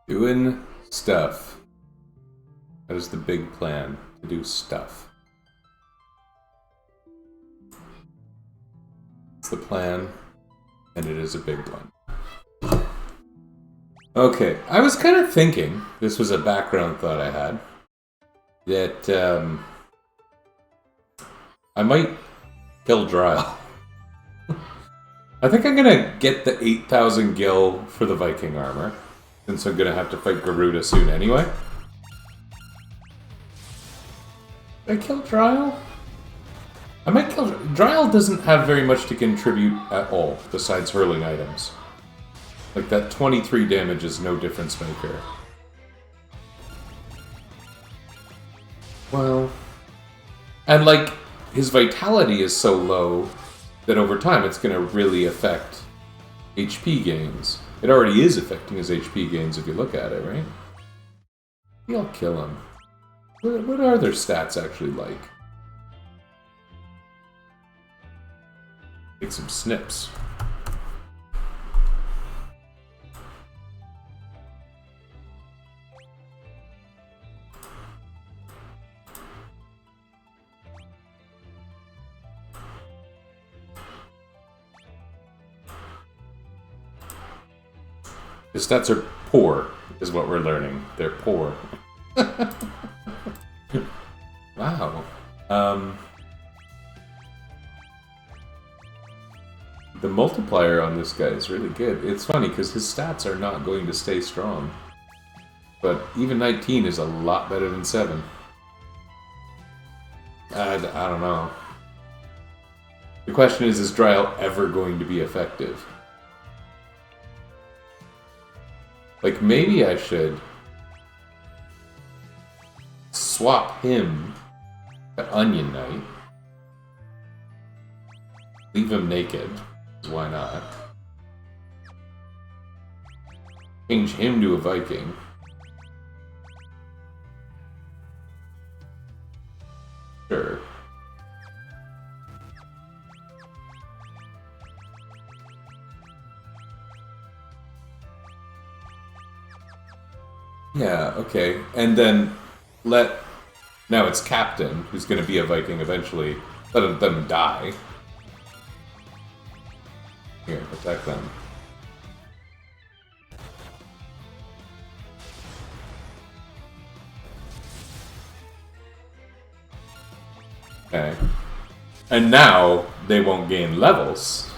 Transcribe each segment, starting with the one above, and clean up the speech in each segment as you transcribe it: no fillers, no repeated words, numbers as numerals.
Doing stuff. That is the big plan, to do stuff. It's the plan, and it is a big one. Okay, I was kind of thinking, this was a background thought I had, that I might kill Dryle. I think I'm gonna get the 8,000 gil for the Viking armor, since I'm gonna have to fight Garuda soon anyway. Did I kill Dryle? I might kill... Dryle doesn't have very much to contribute at all, besides hurling items. Like, that 23 damage is no difference maker. Well... And, like, his vitality is so low that over time it's gonna really affect HP gains. It already is affecting his HP gains if you look at it, right? Maybe I'll kill him. What are their stats actually like? Take some snips. His stats are poor, is what we're learning. They're poor. Wow. The multiplier on this guy is really good. It's funny, because his stats are not going to stay strong. But even 19 is a lot better than 7. I don't know. The question is Dryle ever going to be effective? Like, maybe I should swap him to Onion Knight. Leave him naked. Why not? Change him to a Viking. Sure. Yeah, okay. And then now it's Captain, who's going to be a Viking eventually. Let them die. Here, attack them. Okay. And now they won't gain levels.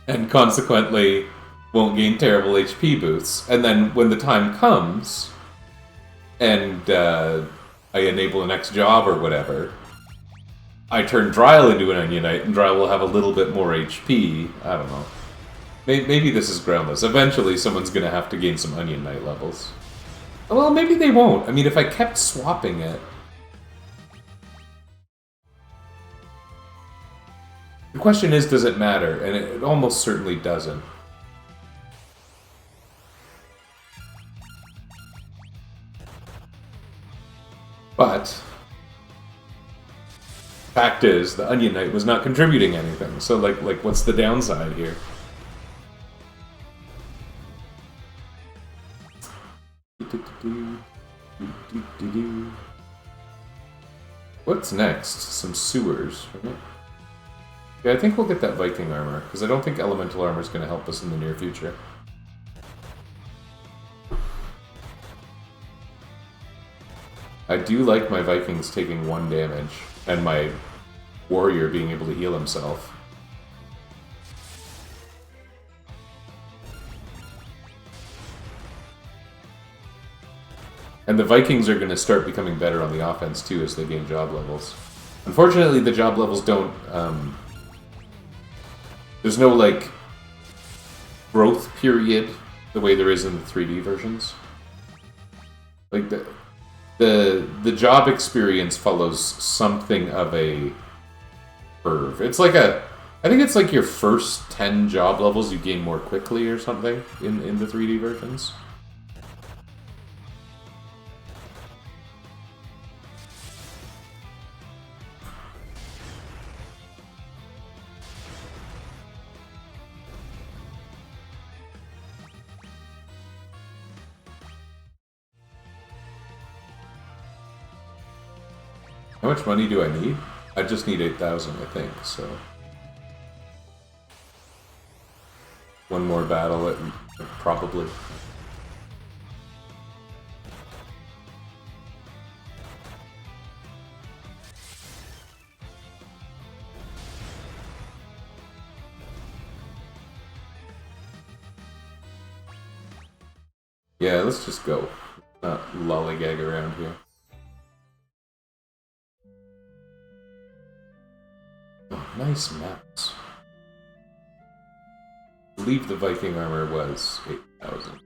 And consequently won't gain terrible HP boosts. And then when the time comes, and I enable the next job or whatever, I turn Dryle into an Onion Knight, and Dryle will have a little bit more HP. I don't know. Maybe this is groundless. Eventually someone's gonna have to gain some Onion Knight levels. Well, maybe they won't. I mean, if I kept swapping it... The question is, does it matter? And it almost certainly doesn't. But... fact is, the Onion Knight was not contributing anything. So, like, what's the downside here? What's next? Some sewers, right? Yeah, I think we'll get that Viking armor, because I don't think elemental armor is going to help us in the near future. I do like my Vikings taking 1 damage, and my warrior being able to heal himself. And the Vikings are going to start becoming better on the offense, too, as they gain job levels. Unfortunately, the job levels don't... there's no, like, growth period the way there is in the 3D versions. Like, the job experience follows something of a curve. It's like a... I think it's like your first 10 job levels you gain more quickly or something in the 3D versions. How much money do I need? I just need 8,000, I think, so... One more battle, probably. Yeah, let's just go. Not lollygag around here. Oh, nice maps. I believe the Viking armor was 8,000.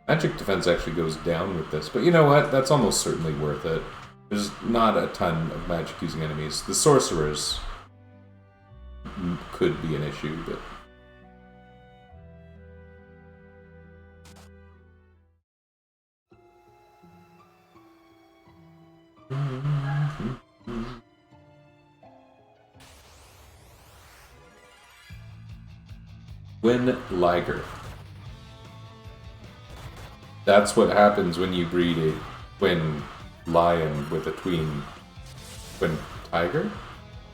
Magic defense actually goes down with this, but you know what? That's almost certainly worth it. There's not a ton of magic using enemies. The sorcerers could be an issue, but... Gwyn Liger. That's what happens when you breed a twin lion with a twin tiger.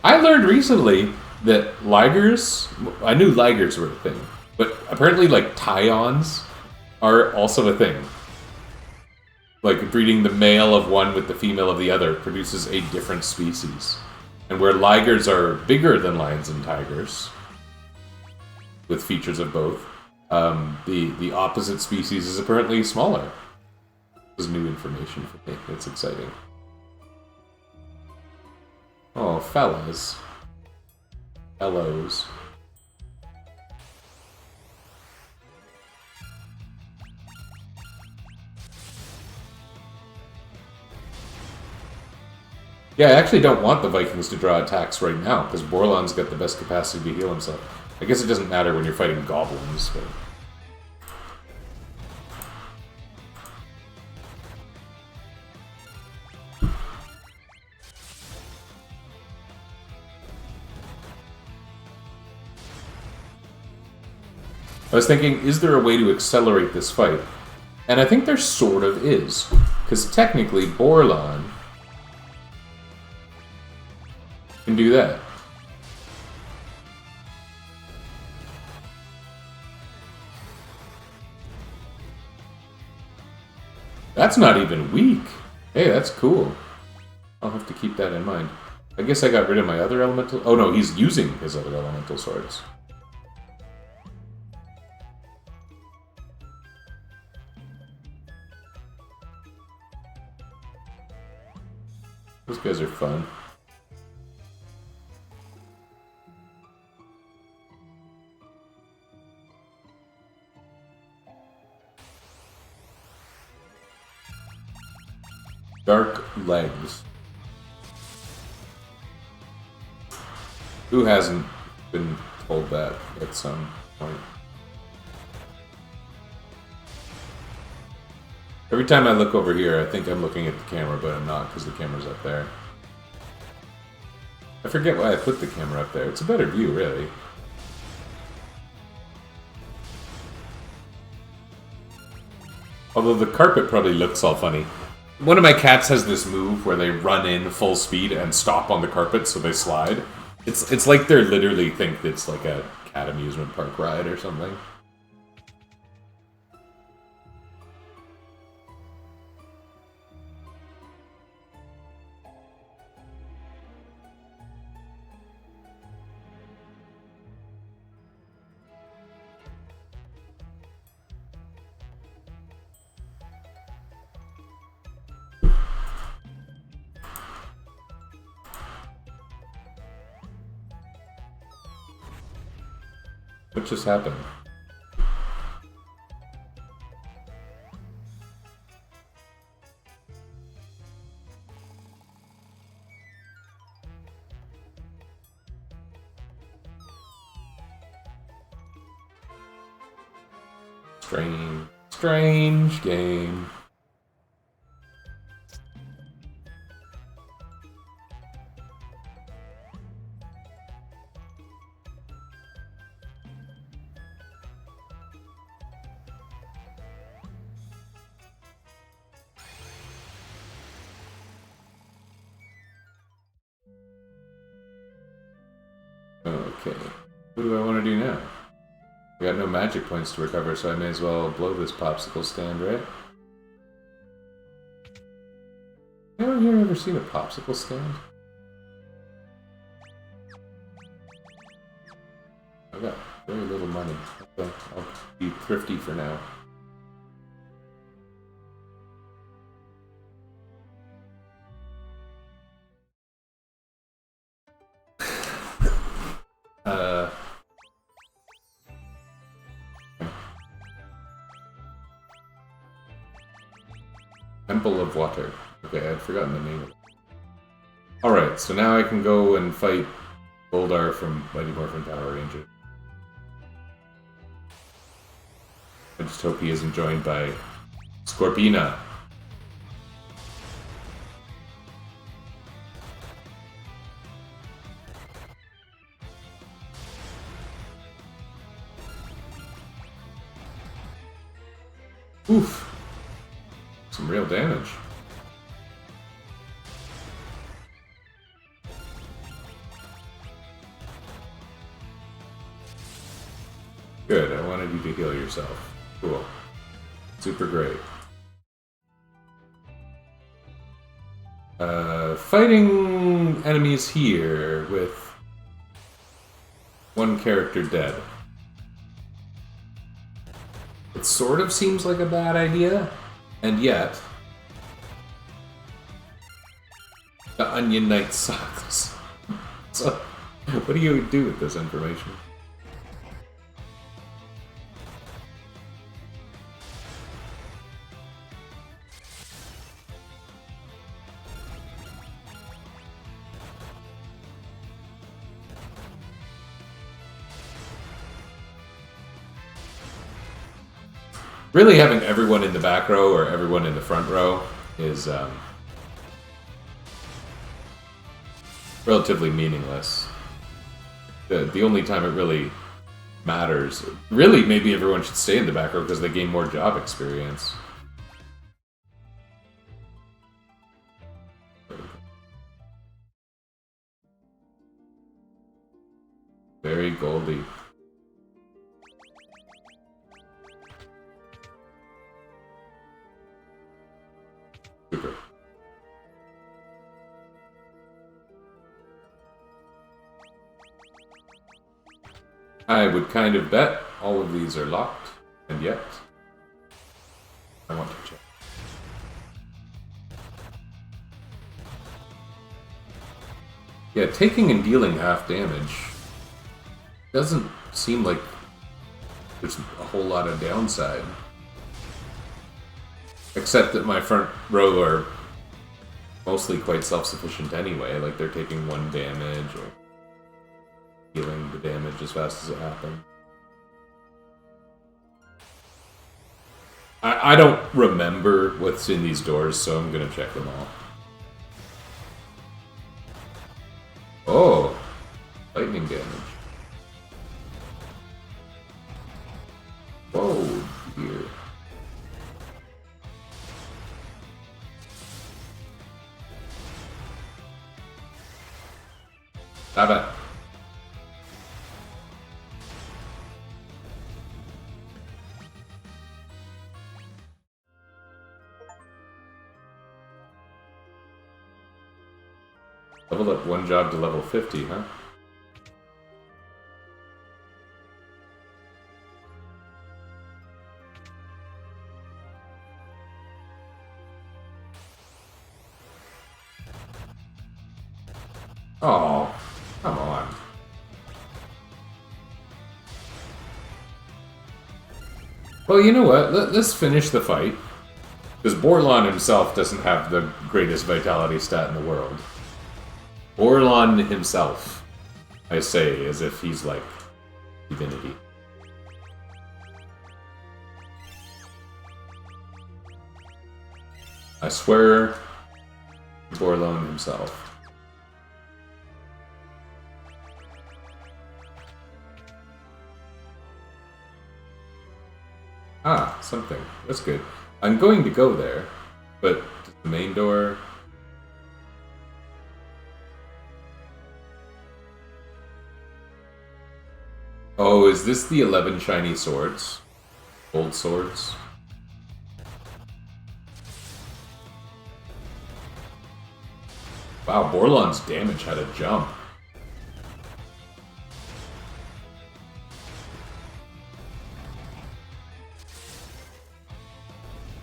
I learned recently that ligers... I knew ligers were a thing, but apparently like tyons are also a thing. Like breeding the male of one with the female of the other produces a different species. And where ligers are bigger than lions and tigers, with features of both, the opposite species is apparently smaller. This is new information for me. It's exciting. Oh, fellas. Fellows. Yeah, I actually don't want the Vikings to draw attacks right now, because Borlon's got the best capacity to heal himself. I guess it doesn't matter when you're fighting goblins, but... I was thinking, is there a way to accelerate this fight? And I think there sort of is. Because technically, Borlon can do that. That's not even weak. Hey, that's cool. I'll have to keep that in mind. I guess I got rid of my other elemental... Oh no, he's using his other elemental swords. Those guys are fun. Dark legs. Who hasn't been told that at some point? Every time I look over here, I think I'm looking at the camera, but I'm not, because the camera's up there. I forget why I put the camera up there. It's a better view, really. Although the carpet probably looks all funny. One of my cats has this move where they run in full speed and stop on the carpet so they slide. It's like they literally think it's like a cat amusement park ride or something. What just happened? Strange game. Okay, what do I want to do now? I got no magic points to recover, so I may as well blow this popsicle stand, right? Anyone here ever seen a popsicle stand? I've got very little money. Okay, I'll be thrifty for now. Temple of Water. Okay, I'd forgotten the name of it. Alright, so now I can go and fight Goldar from Mighty Morphin Power Ranger. I just hope he isn't joined by Scorpina. Oof. Some real damage. Good, I wanted you to heal yourself. Cool. Super great. Fighting enemies here with one character dead. It sort of seems like a bad idea, and yet the Onion Knight sucks. So, what do you do with this information? Really, having everyone in the back row or everyone in the front row is relatively meaningless. The only time it really matters, really, maybe everyone should stay in the back row because they gain more job experience. Very goldy. Super. I would kind of bet all of these are locked, and yet I want to check. Yeah, taking and dealing half damage doesn't seem like there's a whole lot of downside. Except that my front row are mostly quite self-sufficient anyway, like they're taking 1 damage or dealing the damage as fast as it happens. I don't remember what's in these doors, so I'm gonna check them all. Oh, lightning damage. Whoa, dear. Stop it. Leveled up one job to level 50, huh? Oh, come on. Well, you know what? Let's finish the fight. Because Borlon himself doesn't have the greatest vitality stat in the world. Borlon himself, I say, as if he's like divinity. I swear, Borlon himself. Ah, something. That's good. I'm going to go there, but the main door... Oh, is this the 11 shiny swords? Gold swords? Wow, Borlon's damage had a jump.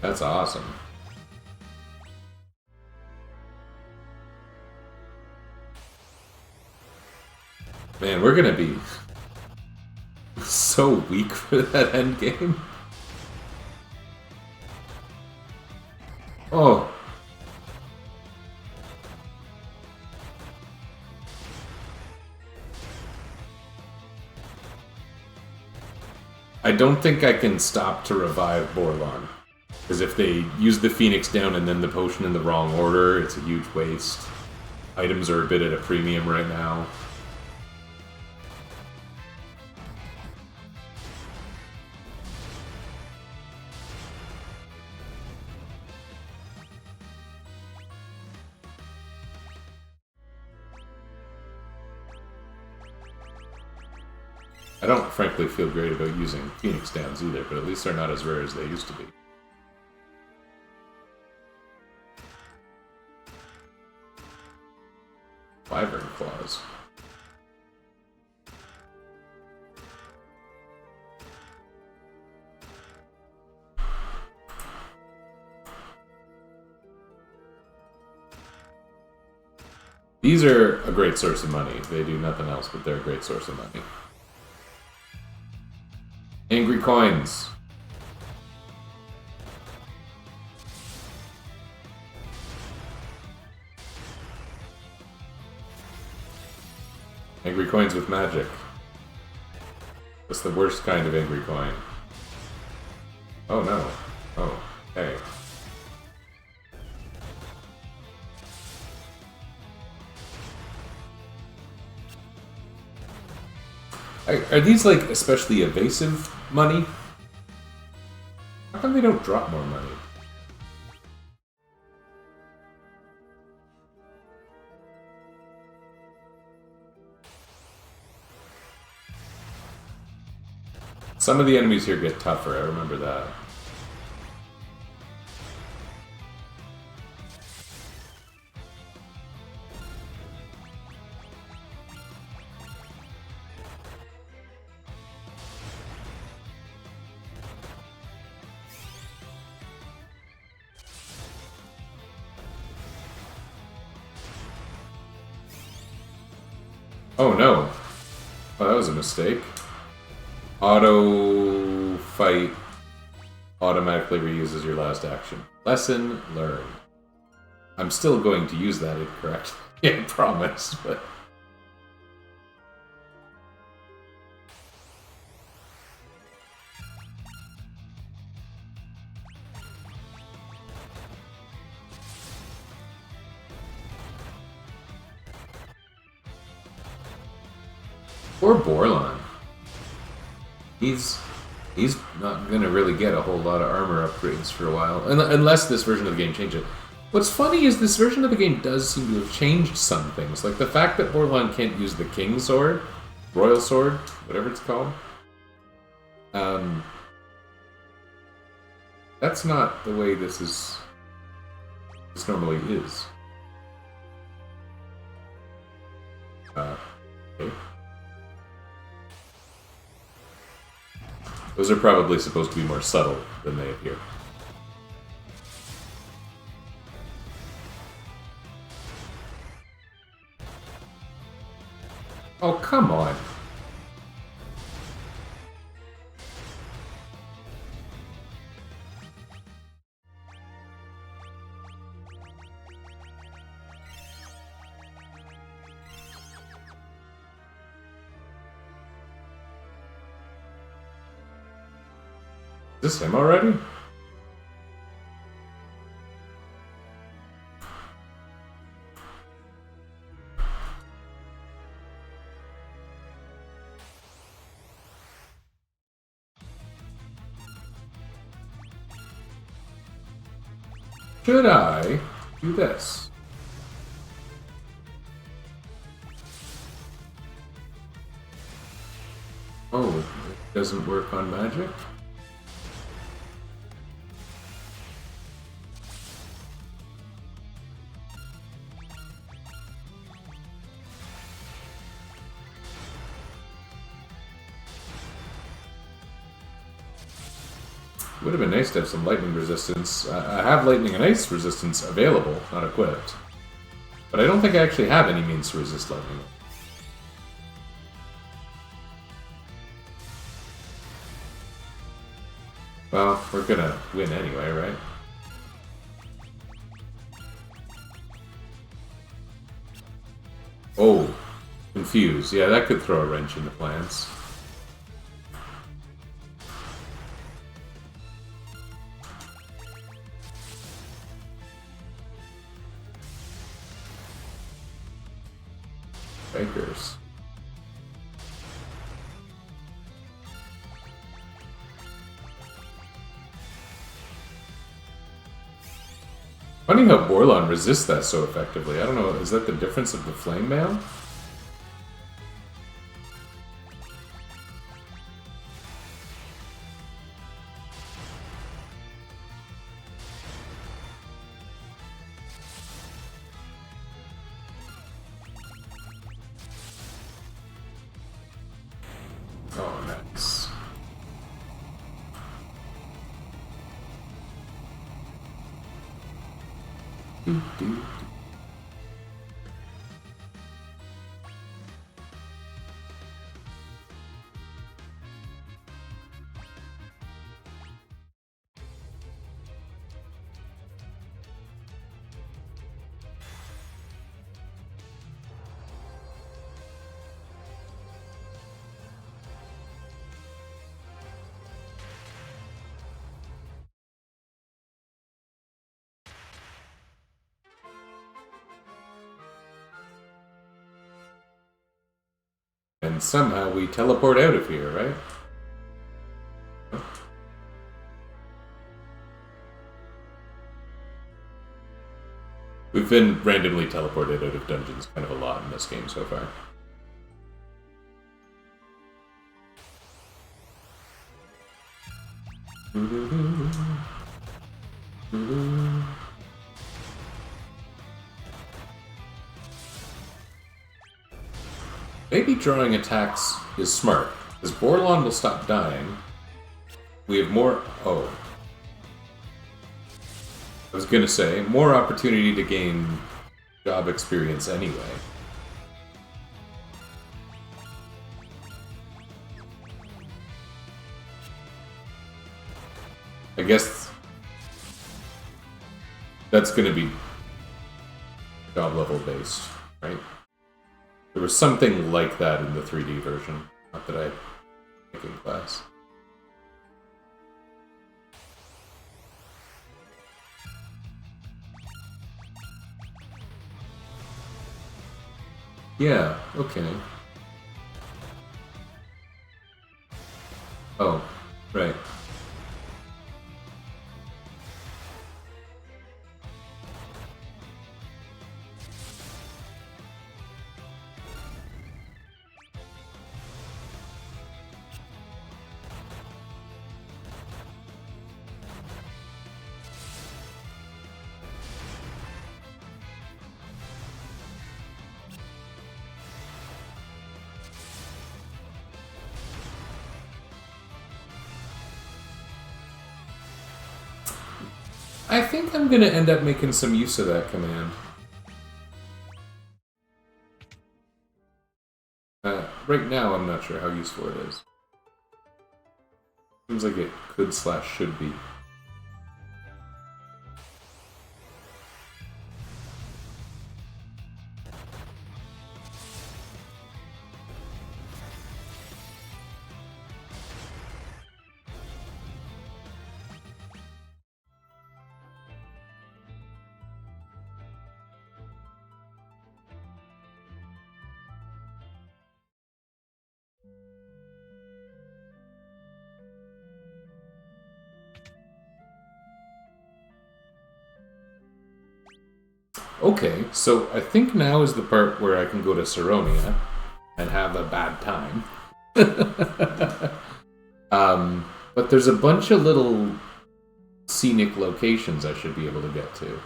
That's awesome. Man, we're gonna be so weak for that endgame. Oh. I don't think I can stop to revive Borlon. Because if they use the Phoenix down and then the potion in the wrong order, it's a huge waste. Items are a bit at a premium right now. I don't frankly feel great about using Phoenix downs either, but at least they're not as rare as they used to be. Wyvern claws. These are a great source of money. They do nothing else, but they're a great source of money. Angry coins. Angry coins with magic. That's the worst kind of angry coin. Oh no. Oh, hey. Are these like especially evasive money? How come they don't drop more money? Some of the enemies here get tougher, I remember that. Oh no. Oh, that was a mistake. Auto fight automatically reuses your last action. Lesson learned. I'm still going to use that incorrectly. Yeah, I promise, but... Poor Borlon. He's not gonna really get a whole lot of armor upgrades for a while, unless this version of the game changes. What's funny is this version of the game does seem to have changed some things, like the fact that Borlon can't use the King Sword, Royal Sword, whatever it's called. That's not the way this normally is. Okay. Those are probably supposed to be more subtle than they appear. Oh, come on. Is this him already? Should I do this? Oh, it doesn't work on magic? Would have been nice to have some lightning resistance. I have lightning and ice resistance available, not equipped. But I don't think I actually have any means to resist lightning. Well, we're gonna win anyway, right? Oh, confused. Yeah, that could throw a wrench in the plans. Bakers. Funny how Borlon resists that so effectively. I don't know, is that the difference of the flame mail? Oh, nice. And somehow we teleport out of here, right? We've been randomly teleported out of dungeons kind of a lot in this game so far. Maybe drawing attacks is smart, because Borlon will stop dying. We have more... Oh. I was gonna say, more opportunity to gain job experience anyway. I guess that's gonna be job level based, right? There was something like that in the 3D version. Not that I take in class. Yeah, okay. Oh, right. I think I'm gonna end up making some use of that command. Right now, I'm not sure how useful it is. Seems like it could / should be. Okay, so I think now is the part where I can go to Saronia and have a bad time. But there's a bunch of little scenic locations I should be able to get to.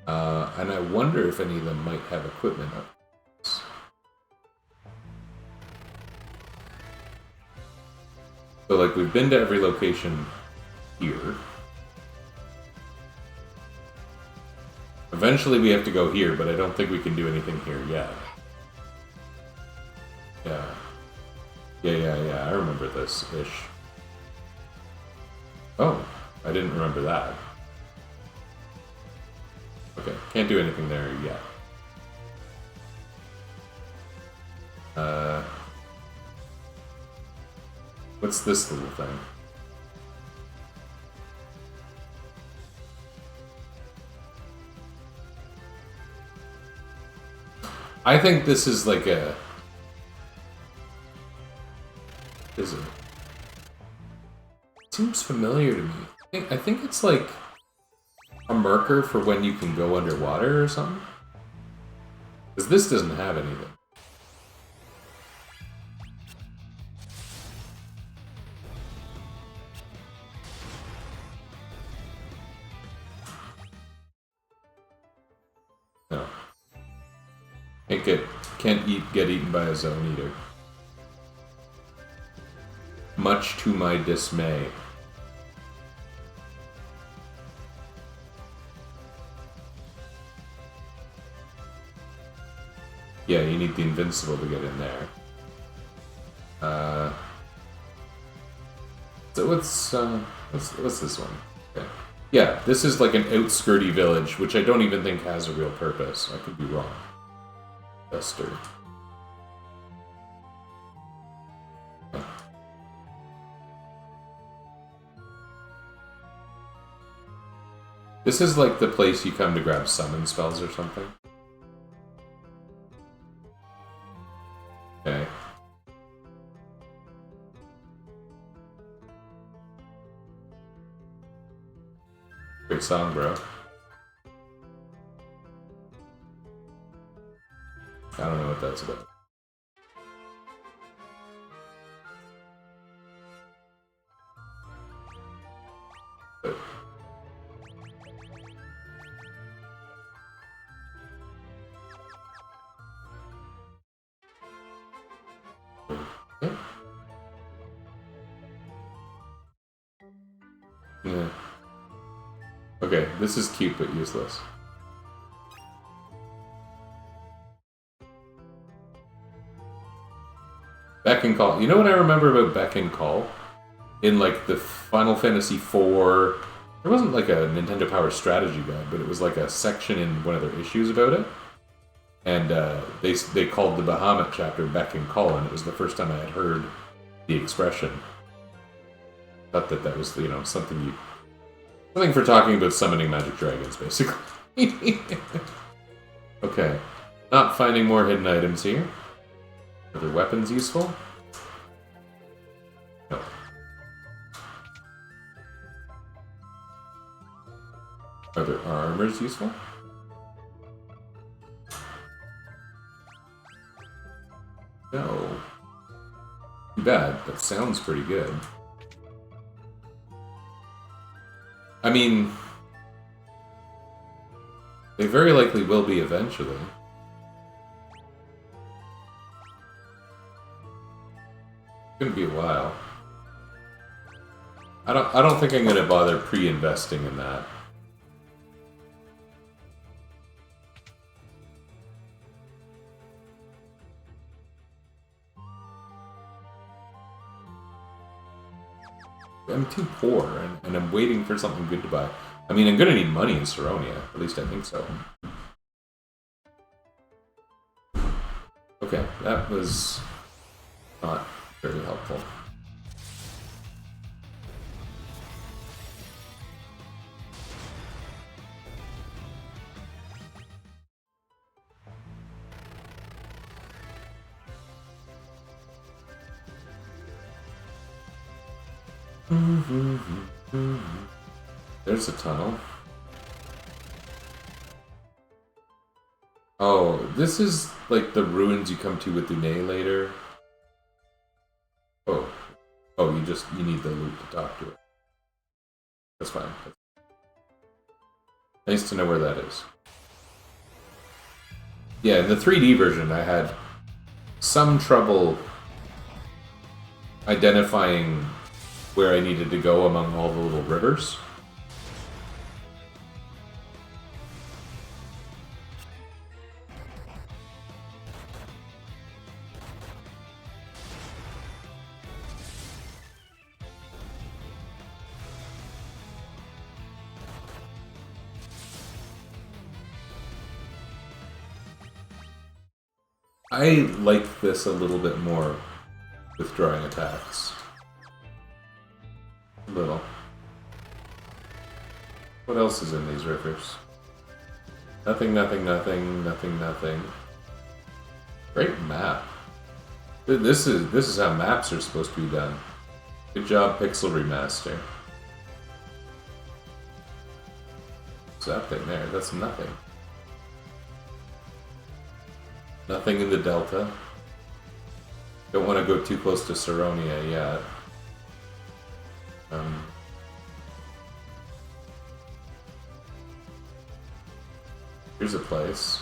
And I wonder if any of them might have equipment up. So, like, we've been to every location here. Eventually we have to go here, but I don't think we can do anything here yet. Yeah, I remember this-ish. Oh, I didn't remember that. Okay, can't do anything there yet. What's this little thing? I think this is like a... Is it? Seems familiar to me. I think it's like a marker for when you can go underwater or something. Because this doesn't have anything. No. Can't get eaten by a zone eater. Much to my dismay. Yeah, you need the invincible to get in there. So what's this one? Okay. Yeah, this is like an outskirty village, which I don't even think has a real purpose. I could be wrong. Duster. This is like the place you come to grab summon spells or something. Okay. Great song, bro. I don't know what that's about. But yeah. Okay, this is cute but useless. Beck and Call. You know what I remember about Beck and Call? In like the Final Fantasy IV, there wasn't like a Nintendo Power strategy guide, but it was like a section in one of their issues about it. And they called the Bahamut chapter Beck and Call, and it was the first time I had heard the expression. Thought that was, you know, something for talking about summoning magic dragons, basically. Okay. Not finding more hidden items here. Are their weapons useful? No. Are their armors useful? No. Too bad. That sounds pretty good. I mean, they very likely will be eventually. It's gonna be a while. I don't think I'm gonna bother pre-investing in that. I'm too poor, and I'm waiting for something good to buy. I mean, I'm gonna need money in Saronia. At least I think so. Okay, that was not very helpful. There's a tunnel. Oh, this is like the ruins you come to with Dune later. Oh. Oh, you need the loot to talk to it. That's fine. Nice to know where that is. Yeah, in the 3D version I had some trouble identifying where I needed to go among all the little rivers. I like this a little bit more withdrawing attacks. A little. What else is in these rivers? Nothing, nothing, nothing, nothing, nothing. Great map. This is how maps are supposed to be done. Good job, Pixel Remaster. What's that thing there? That's nothing. Nothing in the Delta. Don't want to go too close to Saronia yet. Here's a place.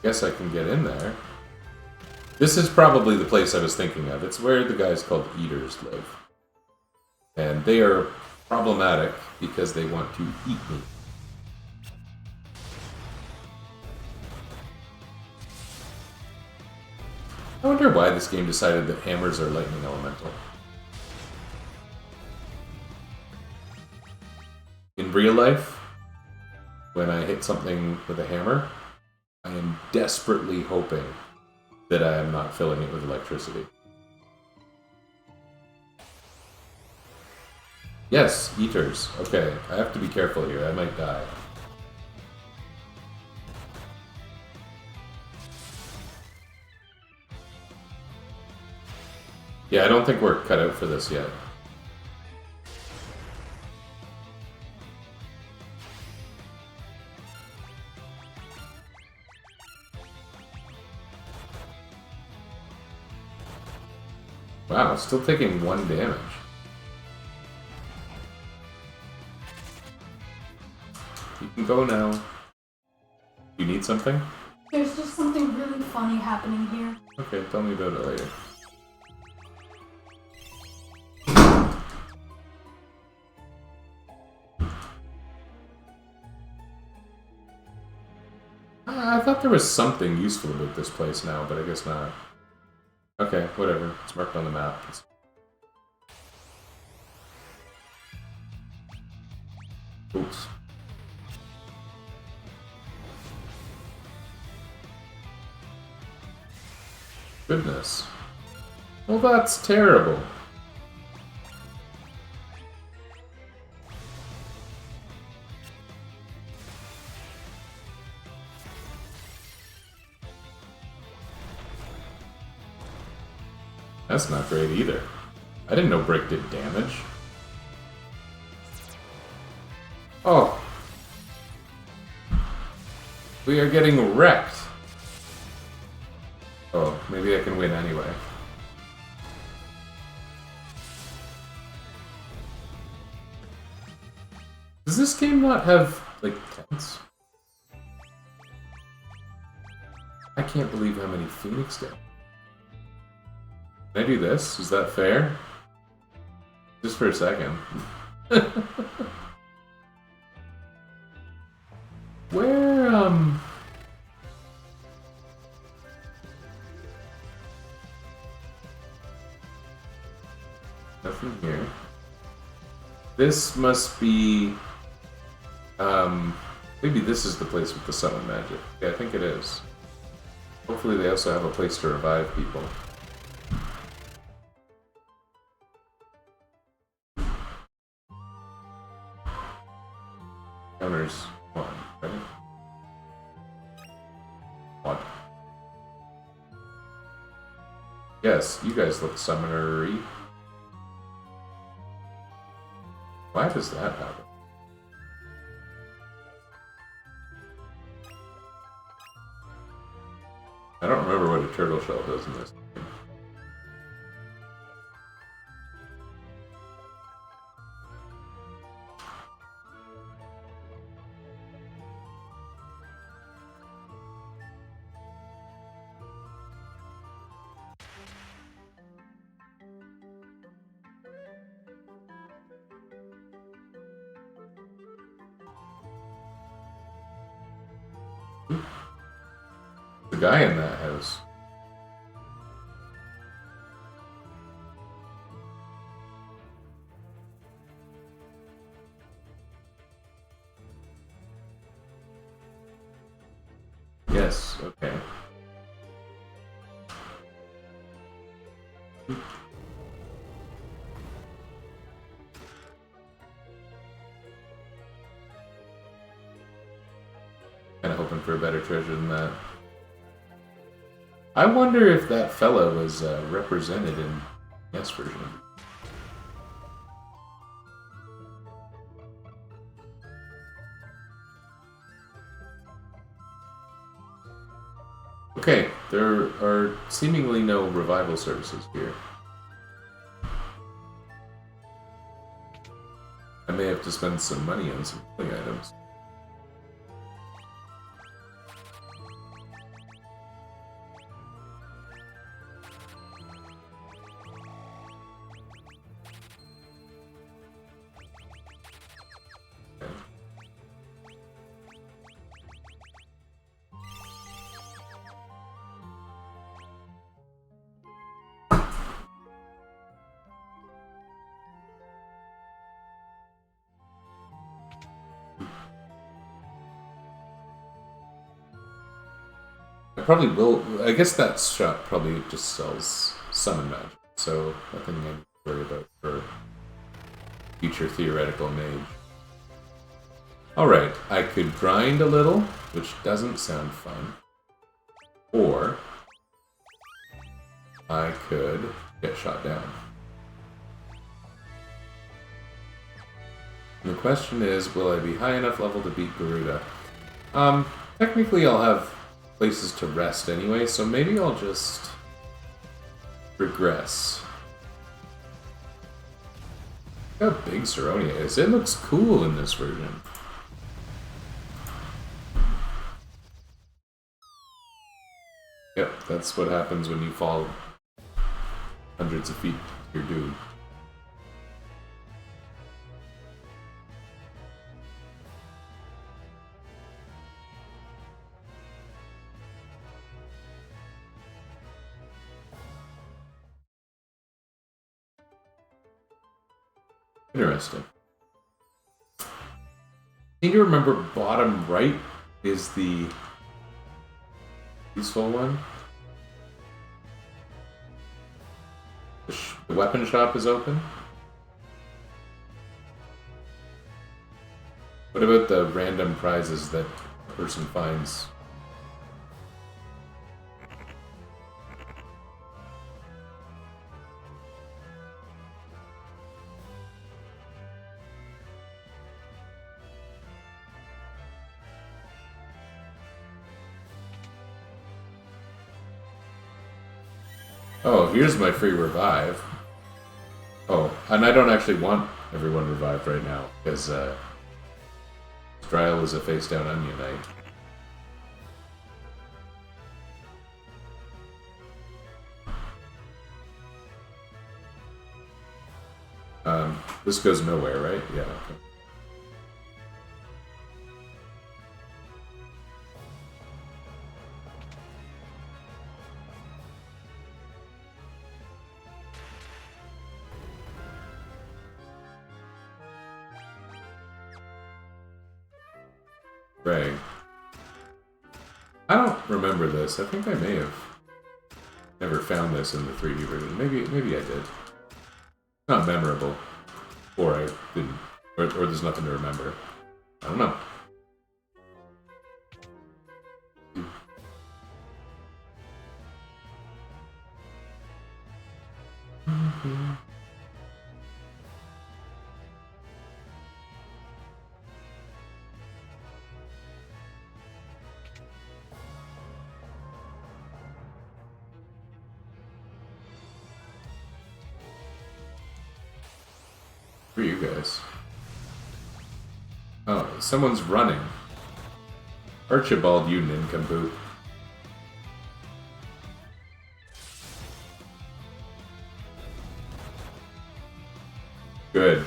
Guess I can get in there. This is probably the place I was thinking of. It's where the guys called Eaters live. And they are problematic because they want to eat me. I wonder why this game decided that hammers are lightning elemental. In real life, when I hit something with a hammer, I am desperately hoping that I am not filling it with electricity. Yes, eaters. Okay, I have to be careful here. I might die. Yeah, I don't think we're cut out for this yet. Wow, still taking 1 damage. You can go now. You need something? There's just something really funny happening here. Okay, tell me about it later. I thought there was something useful about this place now, but I guess not. Okay, whatever. It's marked on the map. Oops. Goodness. Well, that's terrible. That's not great either. I didn't know Brick did damage. Oh. We are getting wrecked. Oh, maybe I can win anyway. Does this game not have, like, tents? I can't believe how many Phoenix did. Can I do this? Is that fair? Just for a second. Where, Nothing here. This must be... maybe this is the place with the summon magic. Yeah, I think it is. Hopefully they also have a place to revive people. Counters 1, right? What? Yes, you guys look summonery. Why does that happen? I don't remember what a turtle shell does in this game. The guy in that house. Yes, okay. Kinda hoping for a better treasure than that. I wonder if that fella was represented in this version. Okay, there are seemingly no revival services here. I may have to spend some money on some healing items. I probably will. I guess that shop probably just sells summon magic, so nothing I need to worry about for future theoretical mage. Alright, I could grind a little, which doesn't sound fun. Or I could get shot down. And the question is, will I be high enough level to beat Garuda? Technically I'll have places to rest anyway, so maybe I'll just regress. Look how big Saronia is. It looks cool in this version. Yep, that's what happens when you fall hundreds of feet to your doom. Interesting. I need to remember bottom right is the useful one. The weapon shop is open. What about the random prizes that a person finds? Oh, here's my free revive. Oh, and I don't actually want everyone revived right now, because Trial is a face-down onion knight. This goes nowhere, right? Yeah, okay. Gray. I don't remember this. I think I may have never found this in the 3D version. Maybe I did. Not memorable. Or I didn't. Or there's nothing to remember. I don't know. Who are you guys? Oh, someone's running. Archibald, you nincompoop. Good.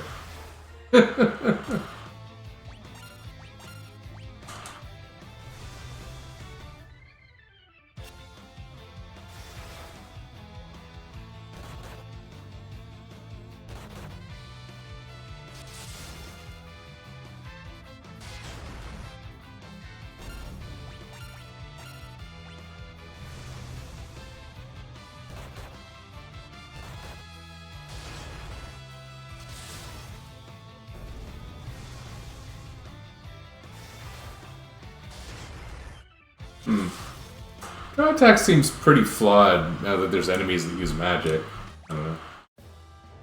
Draw attack seems pretty flawed now that there's enemies that use magic. I don't know.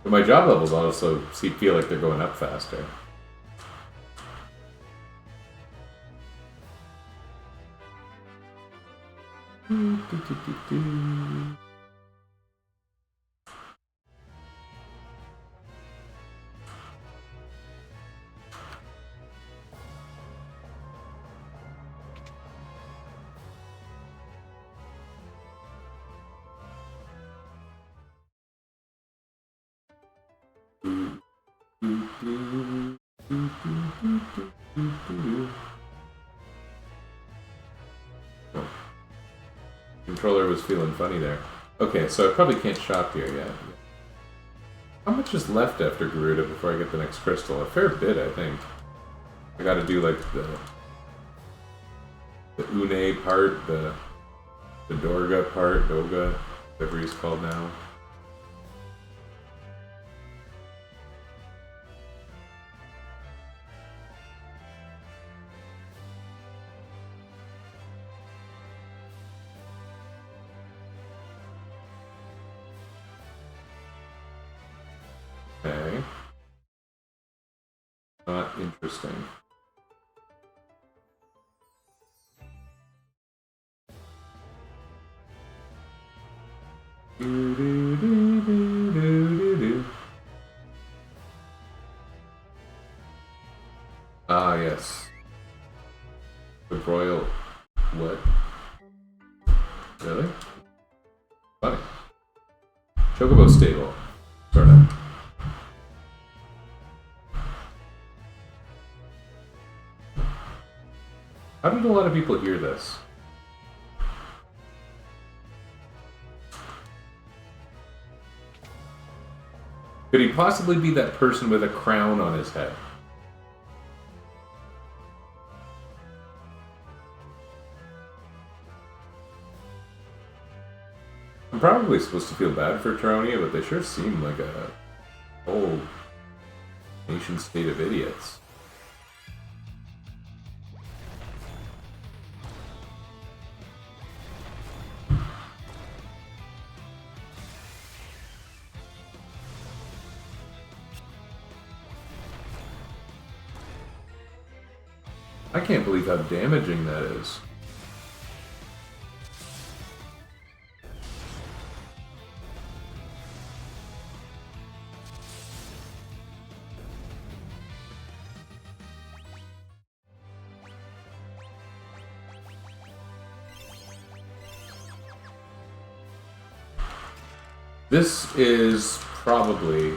But my job levels also feel like they're going up faster. Controller was feeling funny there. Okay, so I probably can't shop here yet. How much is left after Garuda before I get the next crystal? A fair bit, I think. I gotta do like the Une part, the Dorga part, Doga, whatever he's called now. Okay. Not interesting. Ah, yes. The Royal... what? Really? Funny. Chocobo Stable. Sort of. How did a lot of people hear this? Could he possibly be that person with a crown on his head? I'm probably supposed to feel bad for Taronia, but they sure seem like a whole nation state of idiots. I can't believe how damaging that is. This is probably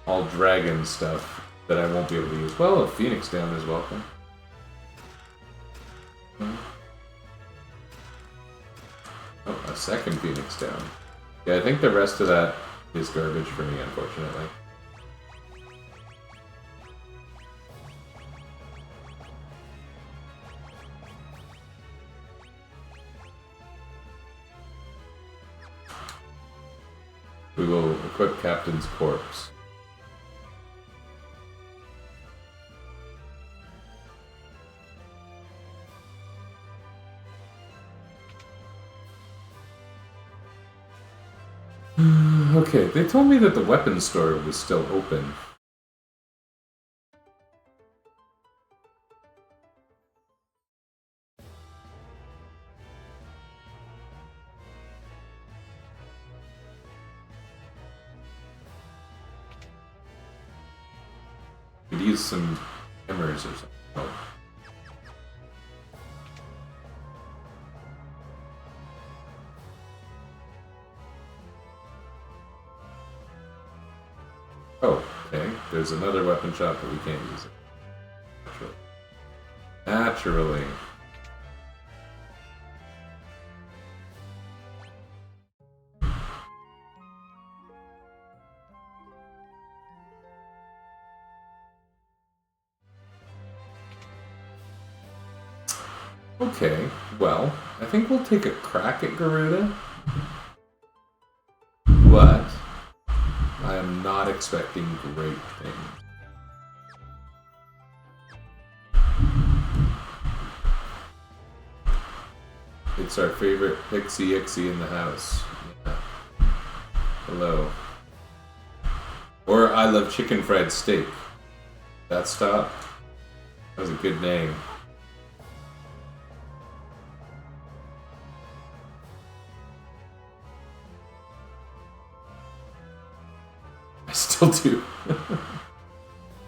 all dragon stuff that I won't be able to use. Well, a Phoenix down is welcome. Oh, a second Phoenix down. Yeah, I think the rest of that is garbage for me, unfortunately. We will equip Captain's Corpse. Okay, they told me that the weapons store was still open. Could use some hammers or something. Oh. Oh, okay. There's another weapon shop, but we can't use it. Naturally. Okay, well, I think we'll take a crack at Garuda. But I am not expecting great things. It's our favorite Pixie Ixie in the house. Yeah. Hello. Or I love chicken fried steak. That stop? That was a good name. I still do.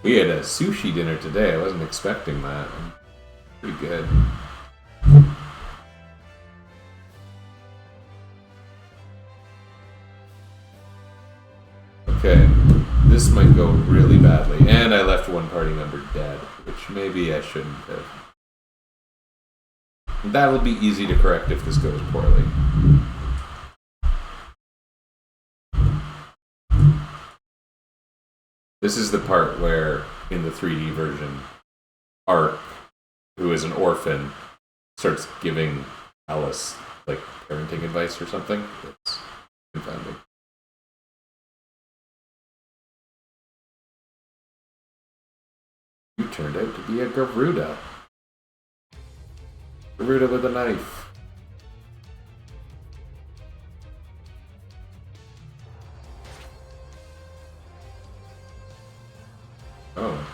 We had a sushi dinner today. I wasn't expecting that. Pretty good. Okay, this might go really badly. And I left one party member dead, which maybe I shouldn't have. That'll be easy to correct if this goes poorly. This is the part where, in the 3D version, Art, who is an orphan, starts giving Alice, like, parenting advice or something. It's confounding. You turned out to be a Garuda. Garuda with a knife. Oh.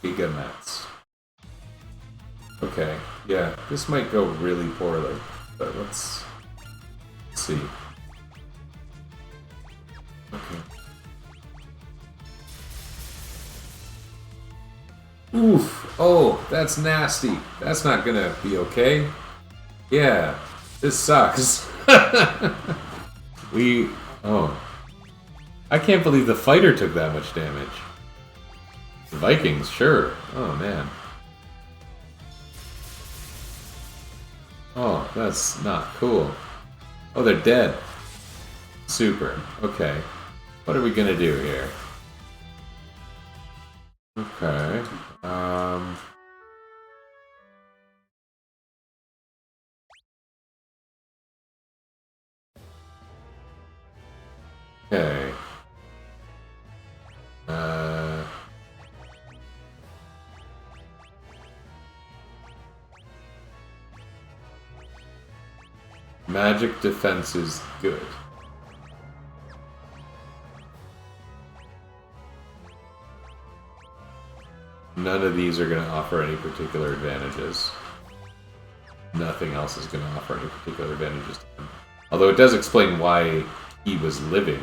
Gigamats. Okay, yeah, this might go really poorly, but let's see. Okay. Oof! Oh, that's nasty. That's not gonna be okay. Yeah, this sucks. Oh. I can't believe the fighter took that much damage. The Vikings, sure. Oh, man. Oh, that's not cool. Oh, they're dead. Super. Okay. What are we gonna do here? Okay. Okay. Magic defense is good. None of these are going to offer any particular advantages. Nothing else is going to offer any particular advantages to him. Although it does explain why he was living.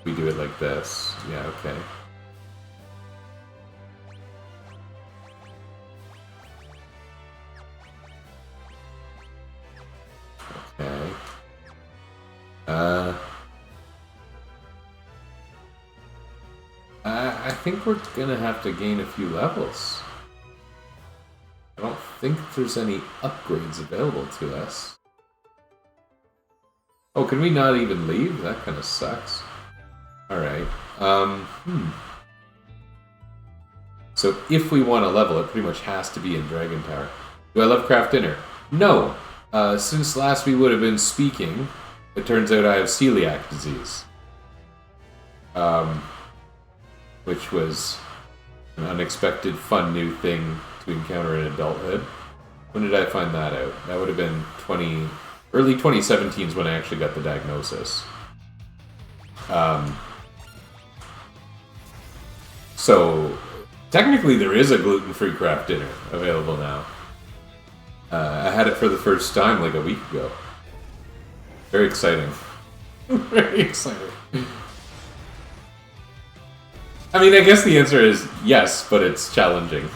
We do it like this. Yeah, okay. Okay. I think we're gonna have to gain a few levels. I don't think there's any upgrades available to us. Oh, can we not even leave? That kind of sucks. Alright. So if we want to level, it pretty much has to be in Dragon Tower. Do I love craft dinner? No. Since last we would have been speaking, it turns out I have celiac disease. Which was an unexpected, fun new thing to encounter in adulthood. When did I find that out? That would have been early 2017 is when I actually got the diagnosis. So, technically there is a gluten-free craft dinner available now. I had it for the first time like a week ago. Very exciting. Very exciting. I mean, I guess the answer is yes, but it's challenging.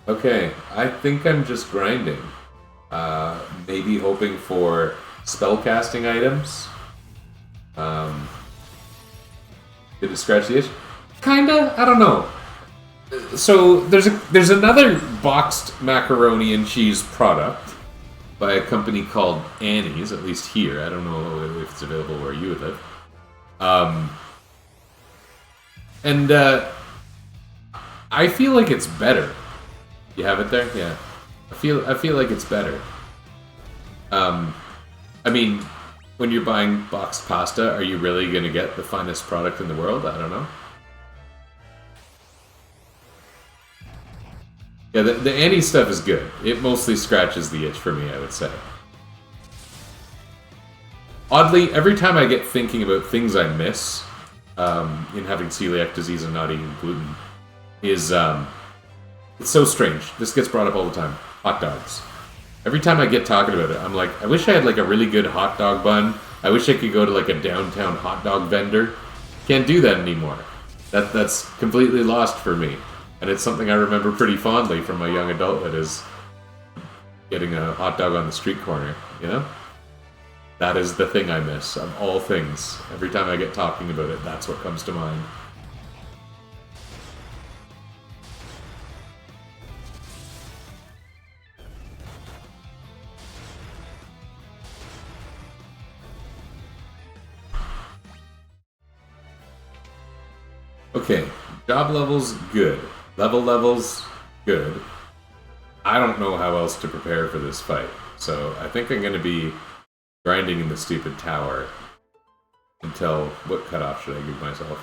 Okay, I think I'm just grinding. Maybe hoping for spellcasting items. Did it scratch the itch? Kinda? I don't know. So there's another boxed macaroni and cheese product by a company called Annie's, at least here. I don't know if it's available where you live. And I feel like it's better. You have it there? Yeah. I feel like it's better. I mean, when you're buying boxed pasta, are you really gonna get the finest product in the world? I don't know. Yeah, the Annie stuff is good. It mostly scratches the itch for me, I would say. Oddly, every time I get thinking about things I miss in having celiac disease and not eating gluten, is it's so strange. This gets brought up all the time. Hot dogs. Every time I get talking about it, I'm like, I wish I had like a really good hot dog bun. I wish I could go to like a downtown hot dog vendor. Can't do that anymore. That's completely lost for me. And it's something I remember pretty fondly from my young adulthood, is getting a hot dog on the street corner, you know? That is the thing I miss, of all things. Every time I get talking about it, that's what comes to mind. Okay, job levels, good. Levels, good. I don't know how else to prepare for this fight, so I think I'm going to be grinding in the stupid tower until... What cutoff should I give myself?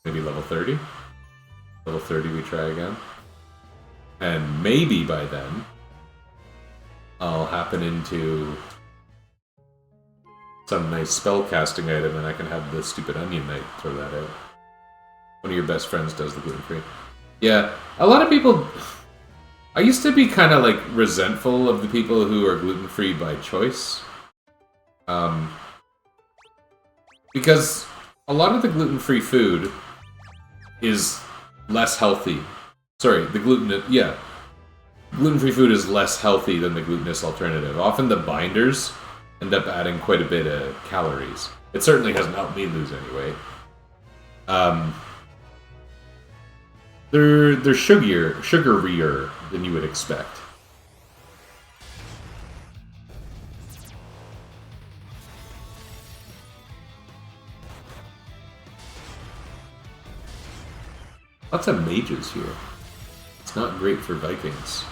Maybe level 30? Level 30 we try again. And maybe by then, I'll happen into some nice spellcasting item and I can have the stupid onion knight throw that out. One of your best friends does the gluten-free. Yeah, a lot of people... I used to be kind of, like, resentful of the people who are gluten-free by choice. Because a lot of the gluten-free food is less healthy. Sorry, the gluten... Yeah. Gluten-free food is less healthy than the glutinous alternative. Often the binders end up adding quite a bit of calories. It certainly hasn't helped me lose anyway. They're sugarier than you would expect. Lots of mages here. It's not great for Vikings.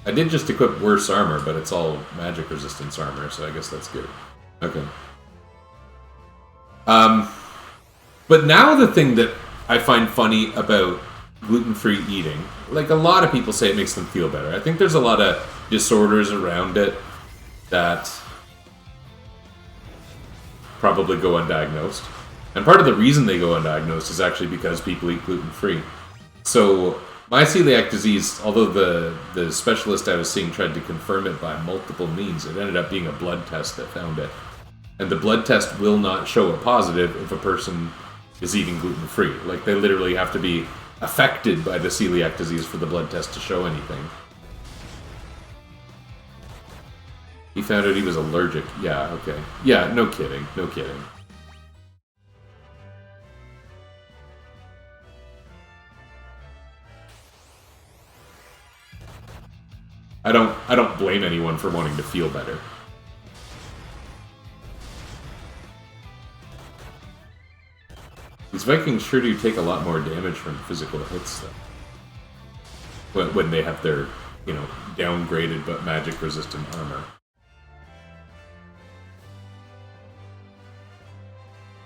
I did just equip worse armor, but it's all magic resistance armor, so I guess that's good. Okay. But now the thing that I find funny about gluten-free eating, like a lot of people say it makes them feel better. I think there's a lot of disorders around it that probably go undiagnosed. And part of the reason they go undiagnosed is actually because people eat gluten-free. So my celiac disease, although the specialist I was seeing tried to confirm it by multiple means, it ended up being a blood test that found it. And the blood test will not show a positive if a person is eating gluten-free. Like, they literally have to be affected by the celiac disease for the blood test to show anything. He found out he was allergic. Yeah, okay. Yeah, no kidding. No kidding. I don't blame anyone for wanting to feel better. These Vikings sure do take a lot more damage from physical hits, though. When they have their, you know, downgraded but magic-resistant armor.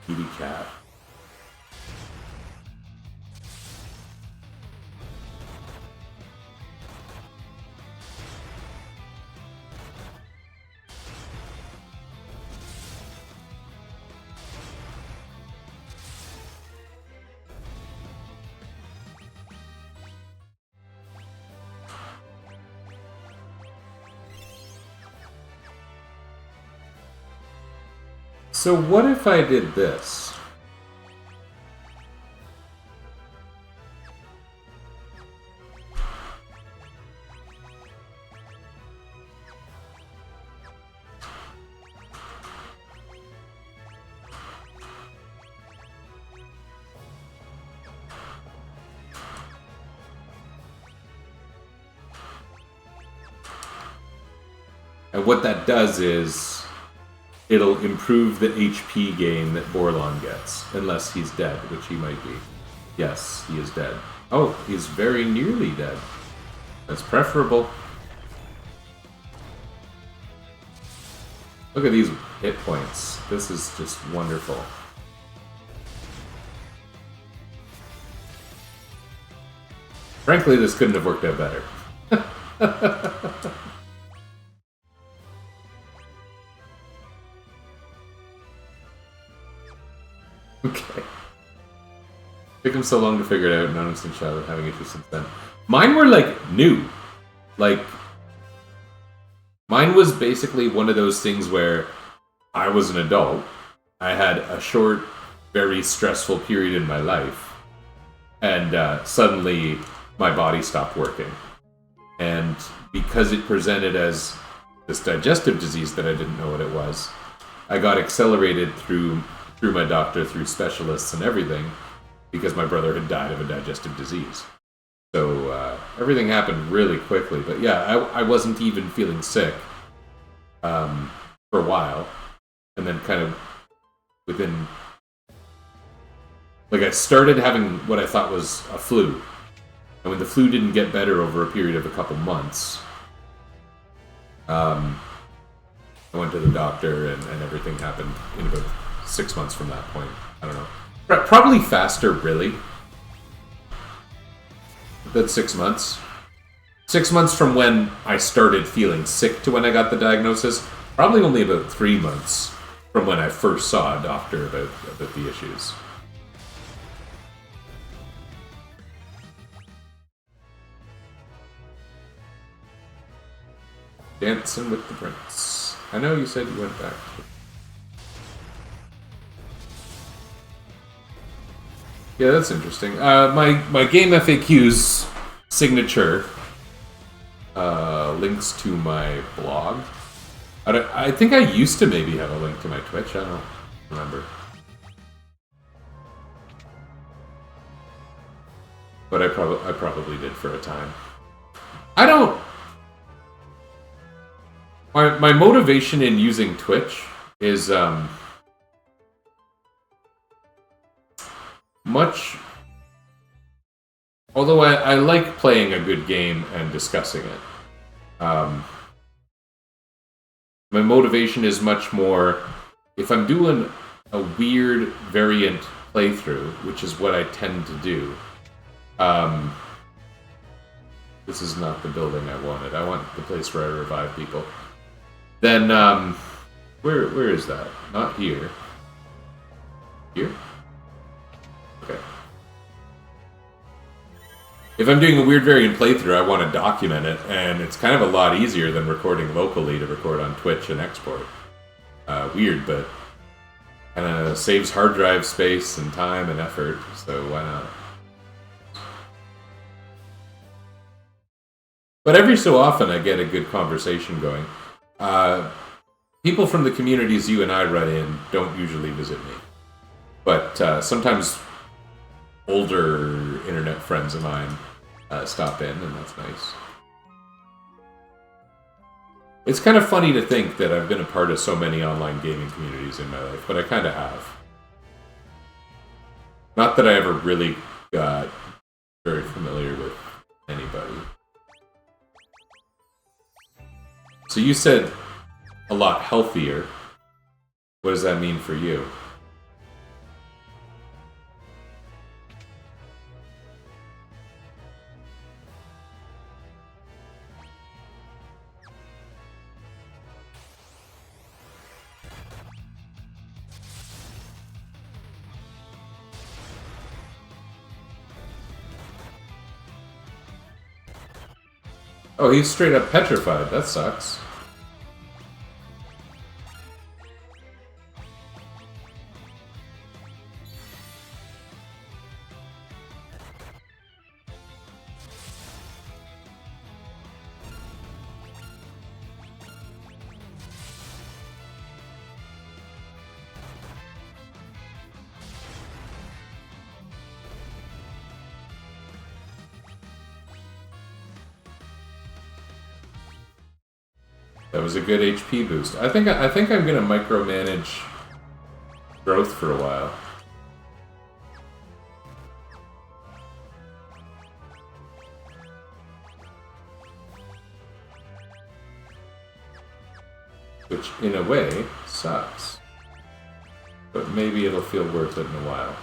Kitty cat. So what if I did this? And what that does is it'll improve the HP gain that Borlon gets, unless he's dead, which he might be. Yes, he is dead. Oh, he's very nearly dead. That's preferable. Look at these hit points. This is just wonderful. Frankly, this couldn't have worked out better. Okay. Took him so long to figure it out, and honestly, Charlotte having issues since then. Mine were, like, new. Like, mine was basically one of those things where I was an adult. I had a short, very stressful period in my life. And suddenly, my body stopped working. And because it presented as this digestive disease that I didn't know what it was, I got accelerated through my doctor, through specialists and everything, because my brother had died of a digestive disease. So everything happened really quickly. But yeah, I wasn't even feeling sick for a while. And then kind of within... Like, I started having what I thought was a flu. And when the flu didn't get better over a period of a couple months, I went to the doctor and everything happened in about 6 months from that point. I don't know. Probably faster, really. About 6 months. 6 months from when I started feeling sick to when I got the diagnosis. Probably only about 3 months from when I first saw a doctor about the issues. Dancing with the Prince. I know you said you went back. Yeah, that's interesting. My game FAQ's signature links to my blog. I think I used to maybe have a link to my Twitch. I don't remember. But I probably did for a time. I don't... My motivation in using Twitch is much... Although I like playing a good game and discussing it. My motivation is much more... If I'm doing a weird variant playthrough, which is what I tend to do... this is not the building I wanted. I want the place where I revive people. Then, where is that? Not here. Here? Okay. If I'm doing a weird variant playthrough, I want to document it, and it's kind of a lot easier than recording locally to record on Twitch and export. Weird, but kind of saves hard drive space and time and effort, so why not? But every so often I get a good conversation going. People from the communities you and I run in don't usually visit me. But sometimes older internet friends of mine stop in, and that's nice. It's kind of funny to think that I've been a part of so many online gaming communities in my life, but I kind of have. Not that I ever really got very familiar with anybody. So you said a lot healthier. What does that mean for you? Oh, he's straight up petrified. That sucks. That was a good HP boost. I think I'm gonna micromanage growth for a while. Which, in a way, sucks. But maybe it'll feel worth it in a while.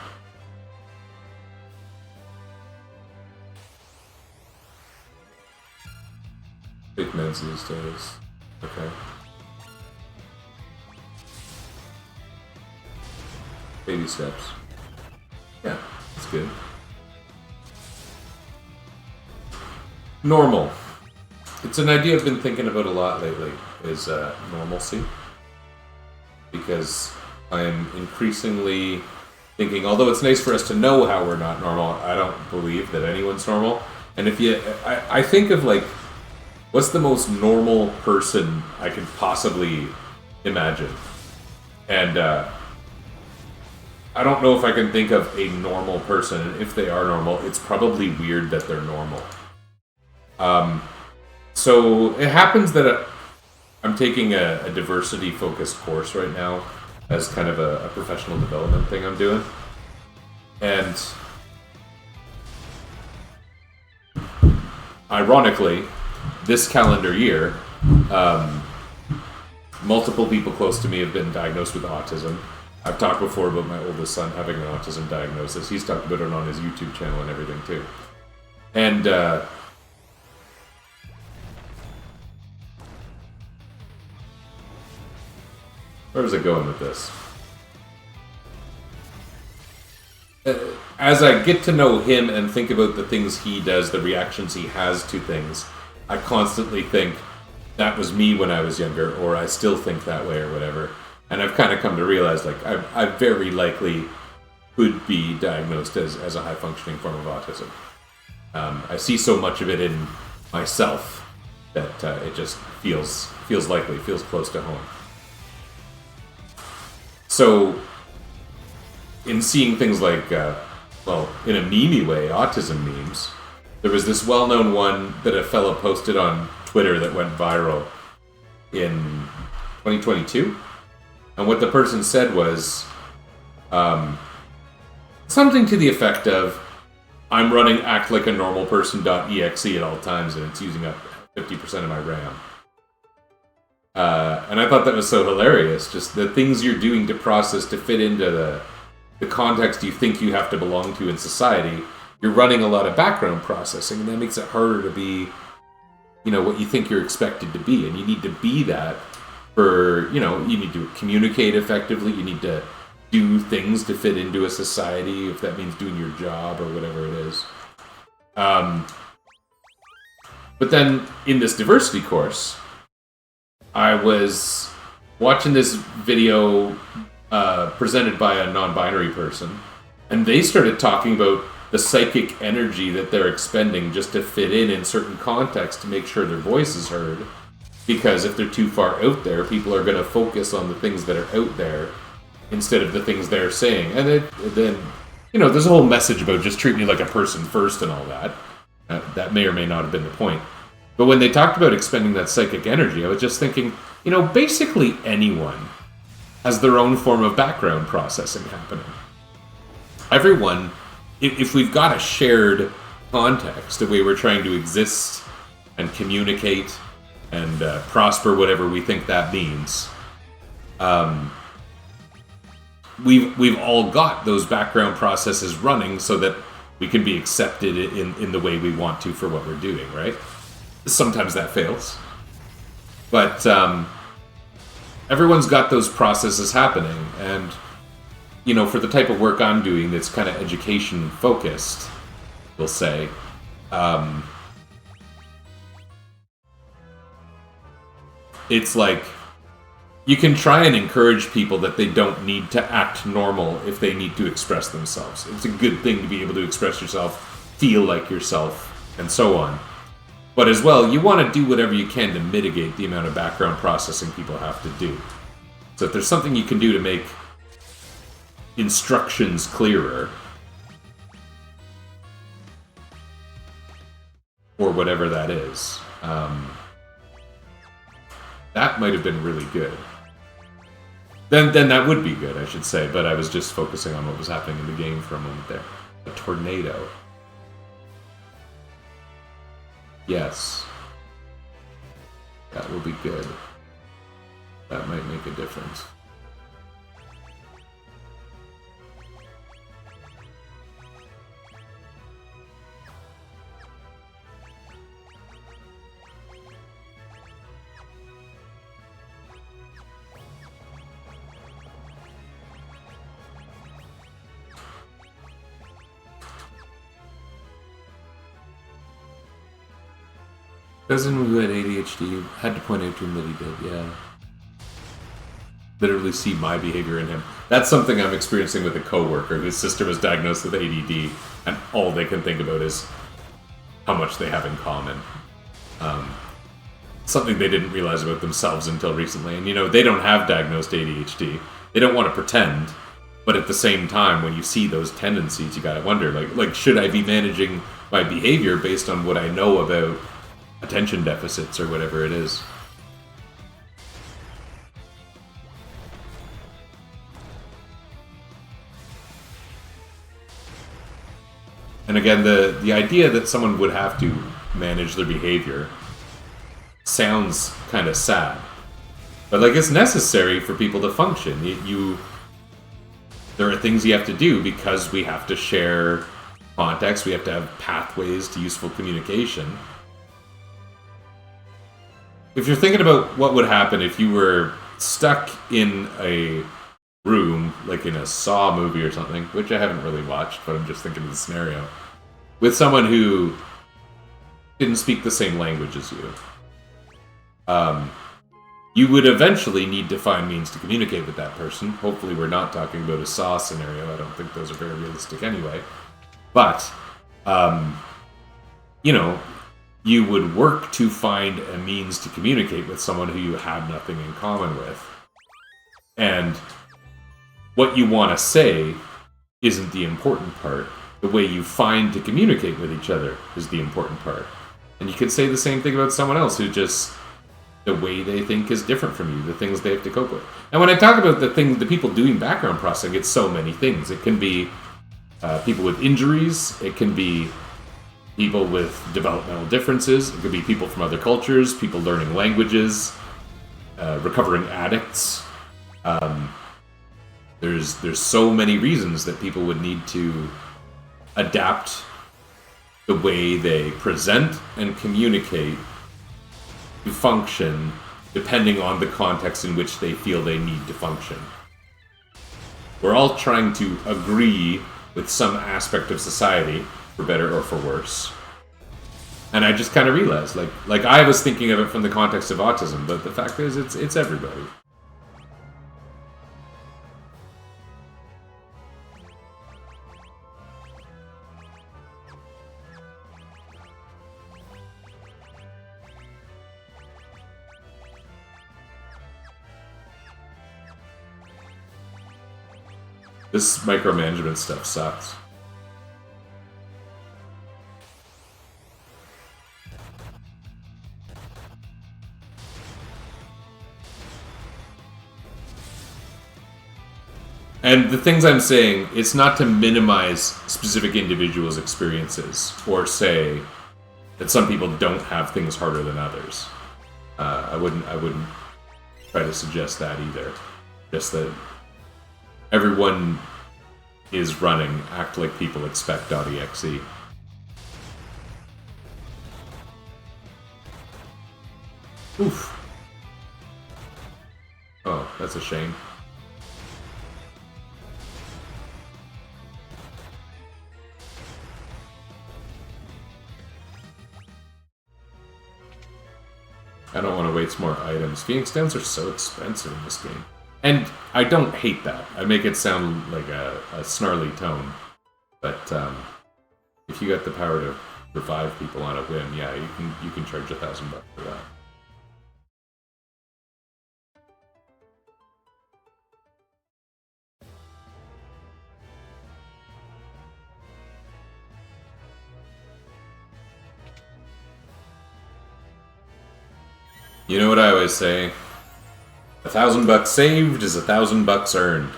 Big meds these days. Okay. Baby steps. Yeah, that's good. Normal. It's an idea I've been thinking about a lot lately, is normalcy. Because I am increasingly thinking, although it's nice for us to know how we're not normal, I don't believe that anyone's normal. And if you, I think of like, what's the most normal person I could possibly imagine? And I don't know if I can think of a normal person. And if they are normal, it's probably weird that they're normal. So it happens that I'm taking a diversity-focused course right now as kind of a professional development thing I'm doing. And ironically, this calendar year, multiple people close to me have been diagnosed with autism. I've talked before about my oldest son having an autism diagnosis. He's talked about it on his YouTube channel and everything too. And where was I going with this? As I get to know him and think about the things he does, the reactions he has to things, I constantly think, that was me when I was younger, or I still think that way, or whatever. And I've kind of come to realize, like, I very likely could be diagnosed as a high-functioning form of autism. I see so much of it in myself that it just feels likely, feels close to home. So, in seeing things like, well, in a meme-y way, autism memes, there was this well-known one that a fellow posted on Twitter that went viral in 2022. And what the person said was something to the effect of, I'm running actlikeanormalperson.exe at all times and it's using up 50% of my RAM. And I thought that was so hilarious. Just the things you're doing to process to fit into the context you think you have to belong to in society, you're running a lot of background processing, and that makes it harder to be, you know, what you think you're expected to be. And you need to be that for, you know, you need to communicate effectively, you need to do things to fit into a society, if that means doing your job or whatever it is. But then, in this diversity course, I was watching this video presented by a non-binary person, and they started talking about the psychic energy that they're expending just to fit in certain contexts to make sure their voice is heard. Because if they're too far out there, people are going to focus on the things that are out there instead of the things they're saying. And then, you know, there's a whole message about just treat me like a person first and all that. That may or may not have been the point. But when they talked about expending that psychic energy, I was just thinking, you know, basically anyone has their own form of background processing happening. Everyone, if we've got a shared context, a way we're trying to exist and communicate and prosper, whatever we think that means, we've all got those background processes running so that we can be accepted in the way we want to for what we're doing, right? Sometimes that fails. But everyone's got those processes happening, and, you know, for the type of work I'm doing that's kind of education focused, we'll say, it's like, you can try and encourage people that they don't need to act normal if they need to express themselves. It's a good thing to be able to express yourself, feel like yourself, and so on. But as well, you want to do whatever you can to mitigate the amount of background processing people have to do. So if there's something you can do to make instructions clearer, or whatever that is, that might have been really good. Then that would be good, I should say, but I was just focusing on what was happening in the game for a moment there. A tornado. Yes. That will be good. That might make a difference. Cousin who had ADHD had to point out to him that he did, yeah. Literally see my behavior in him. That's something I'm experiencing with a coworker whose sister was diagnosed with ADD, and all they can think about is how much they have in common. Something they didn't realize about themselves until recently. And, you know, they don't have diagnosed ADHD. They don't want to pretend. But at the same time, when you see those tendencies, you gotta wonder, like, should I be managing my behavior based on what I know about attention deficits or whatever it is? And again, the idea that someone would have to manage their behavior sounds kind of sad. But, like, it's necessary for people to function. There are things you have to do because we have to share context, we have to have pathways to useful communication. If you're thinking about what would happen if you were stuck in a room, like in a Saw movie or something, which I haven't really watched, but I'm just thinking of the scenario, with someone who didn't speak the same language as you, you would eventually need to find means to communicate with that person. Hopefully we're not talking about a Saw scenario. I don't think those are very realistic anyway. But, you know, you would work to find a means to communicate with someone who you had nothing in common with. And what you want to say isn't the important part. The way you find to communicate with each other is the important part. And you could say the same thing about someone else who just, the way they think is different from you, the things they have to cope with. And when I talk about the people doing background processing, it's so many things. It can be people with injuries, it can be people with developmental differences, it could be people from other cultures, people learning languages, recovering addicts. There's so many reasons that people would need to adapt the way they present and communicate to function depending on the context in which they feel they need to function. We're all trying to agree with some aspect of society, for better or for worse. And I just kind of realized, like I was thinking of it from the context of autism, but the fact is, it's everybody. This micromanagement stuff sucks. And the things I'm saying, it's not to minimize specific individuals' experiences or say that some people don't have things harder than others. I wouldn't try to suggest that either. Just that everyone is running Act Like People Expect.exe. Oof. Oh, that's a shame. I don't want to waste more items. Phoenix Downs are so expensive in this game. And I don't hate that. I make it sound like a snarly tone. But if you got the power to revive people on a whim, yeah, you can charge $1,000 for that. You know what I always say? $1,000 saved is $1,000 earned.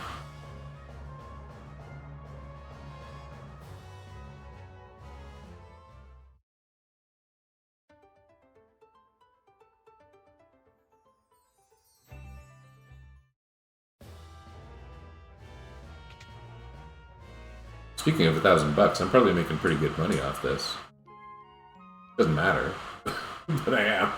Speaking of $1,000, I'm probably making pretty good money off this. Doesn't matter, but I am.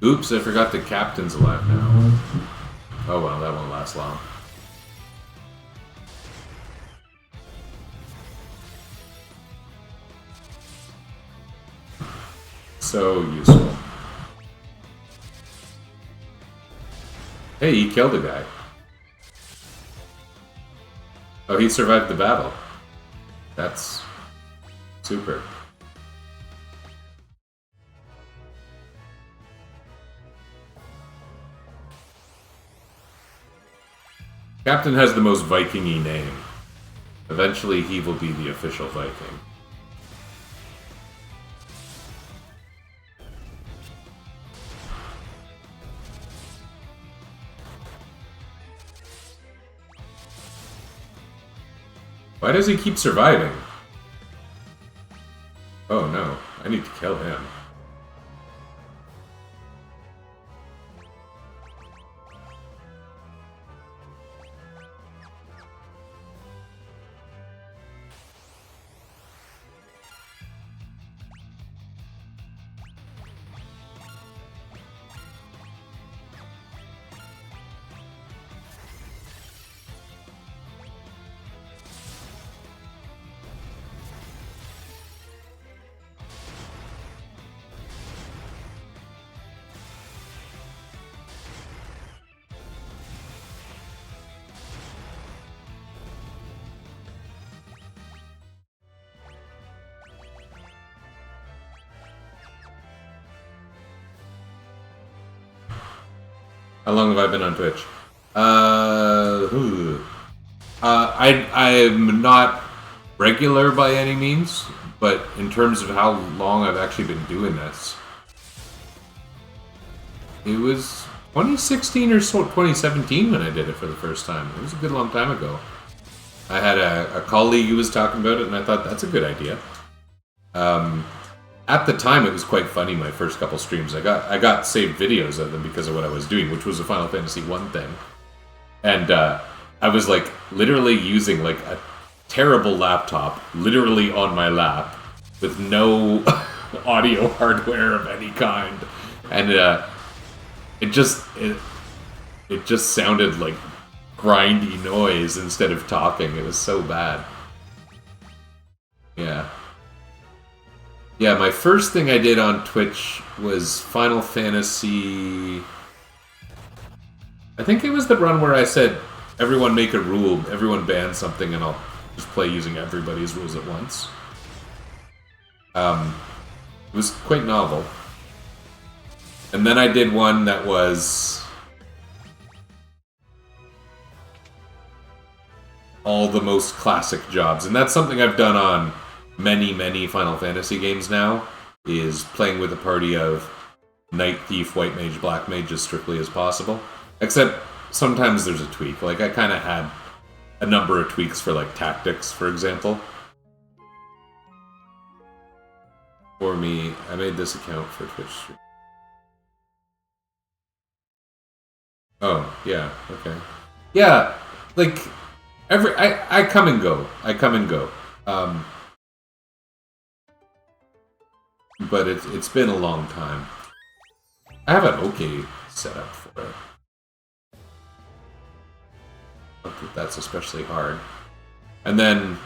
Oops, I forgot the captain's alive now. Oh well, that won't last long. So useful. Hey, he killed a guy. Oh, he survived the battle. That's super. Captain has the most Viking-y name. Eventually, he will be the official Viking. Why does he keep surviving? Oh no, I need to kill him. How long have I been on Twitch? I'm not regular by any means, but in terms of how long I've actually been doing this, it was 2016 or so, 2017 when I did it for the first time. It was a good long time ago. I had a colleague who was talking about it, and I thought that's a good idea. At the time, it was quite funny. My first couple streams, I got saved videos of them because of what I was doing, which was a Final Fantasy 1 thing, and I was like literally using like a terrible laptop, literally on my lap, with no audio hardware of any kind, and it just sounded like grindy noise instead of talking. It was so bad. Yeah. Yeah, my first thing I did on Twitch was Final Fantasy I think it was the run where I said, everyone make a rule, everyone ban something, and I'll just play using everybody's rules at once. It was quite novel. And then I did one that was all the most classic jobs. And that's something I've done on many Final Fantasy games now, is playing with a party of Knight, Thief, White Mage, Black Mage as strictly as possible. Except sometimes there's a tweak. Like, I kind of had a number of tweaks for, like, tactics, for example. For me, I made this account for Twitch stream. Oh, yeah, okay. Yeah, like, I come and go. I come and go. But it's been a long time. I have an okay setup for it. Not that that's especially hard. And then,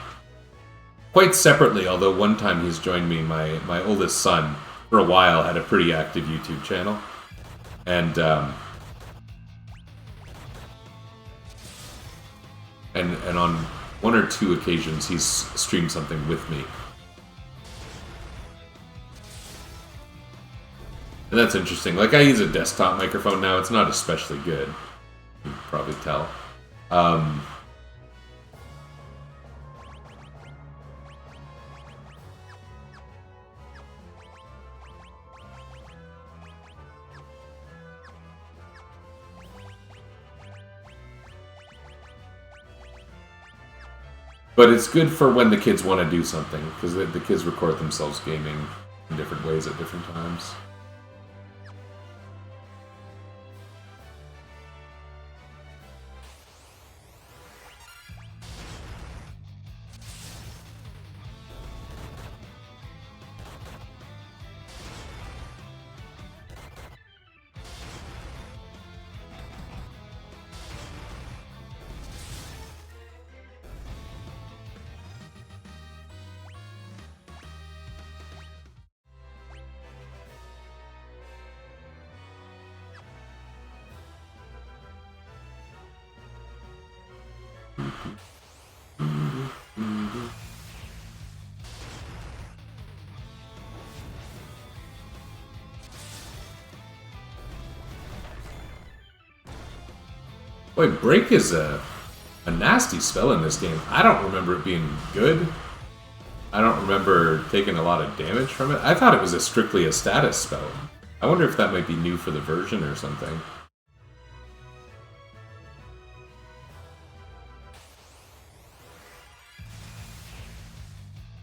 quite separately, although one time he's joined me, my oldest son, for a while, had a pretty active YouTube channel. And on one or two occasions, he's streamed something with me. And that's interesting. Like, I use a desktop microphone now. It's not especially good. You can probably tell. But it's good for when the kids want to do something, because the kids record themselves gaming in different ways at different times. Boy, Break is a nasty spell in this game. I don't remember it being good. I don't remember taking a lot of damage from it. I thought it was strictly a status spell. I wonder if that might be new for the version or something.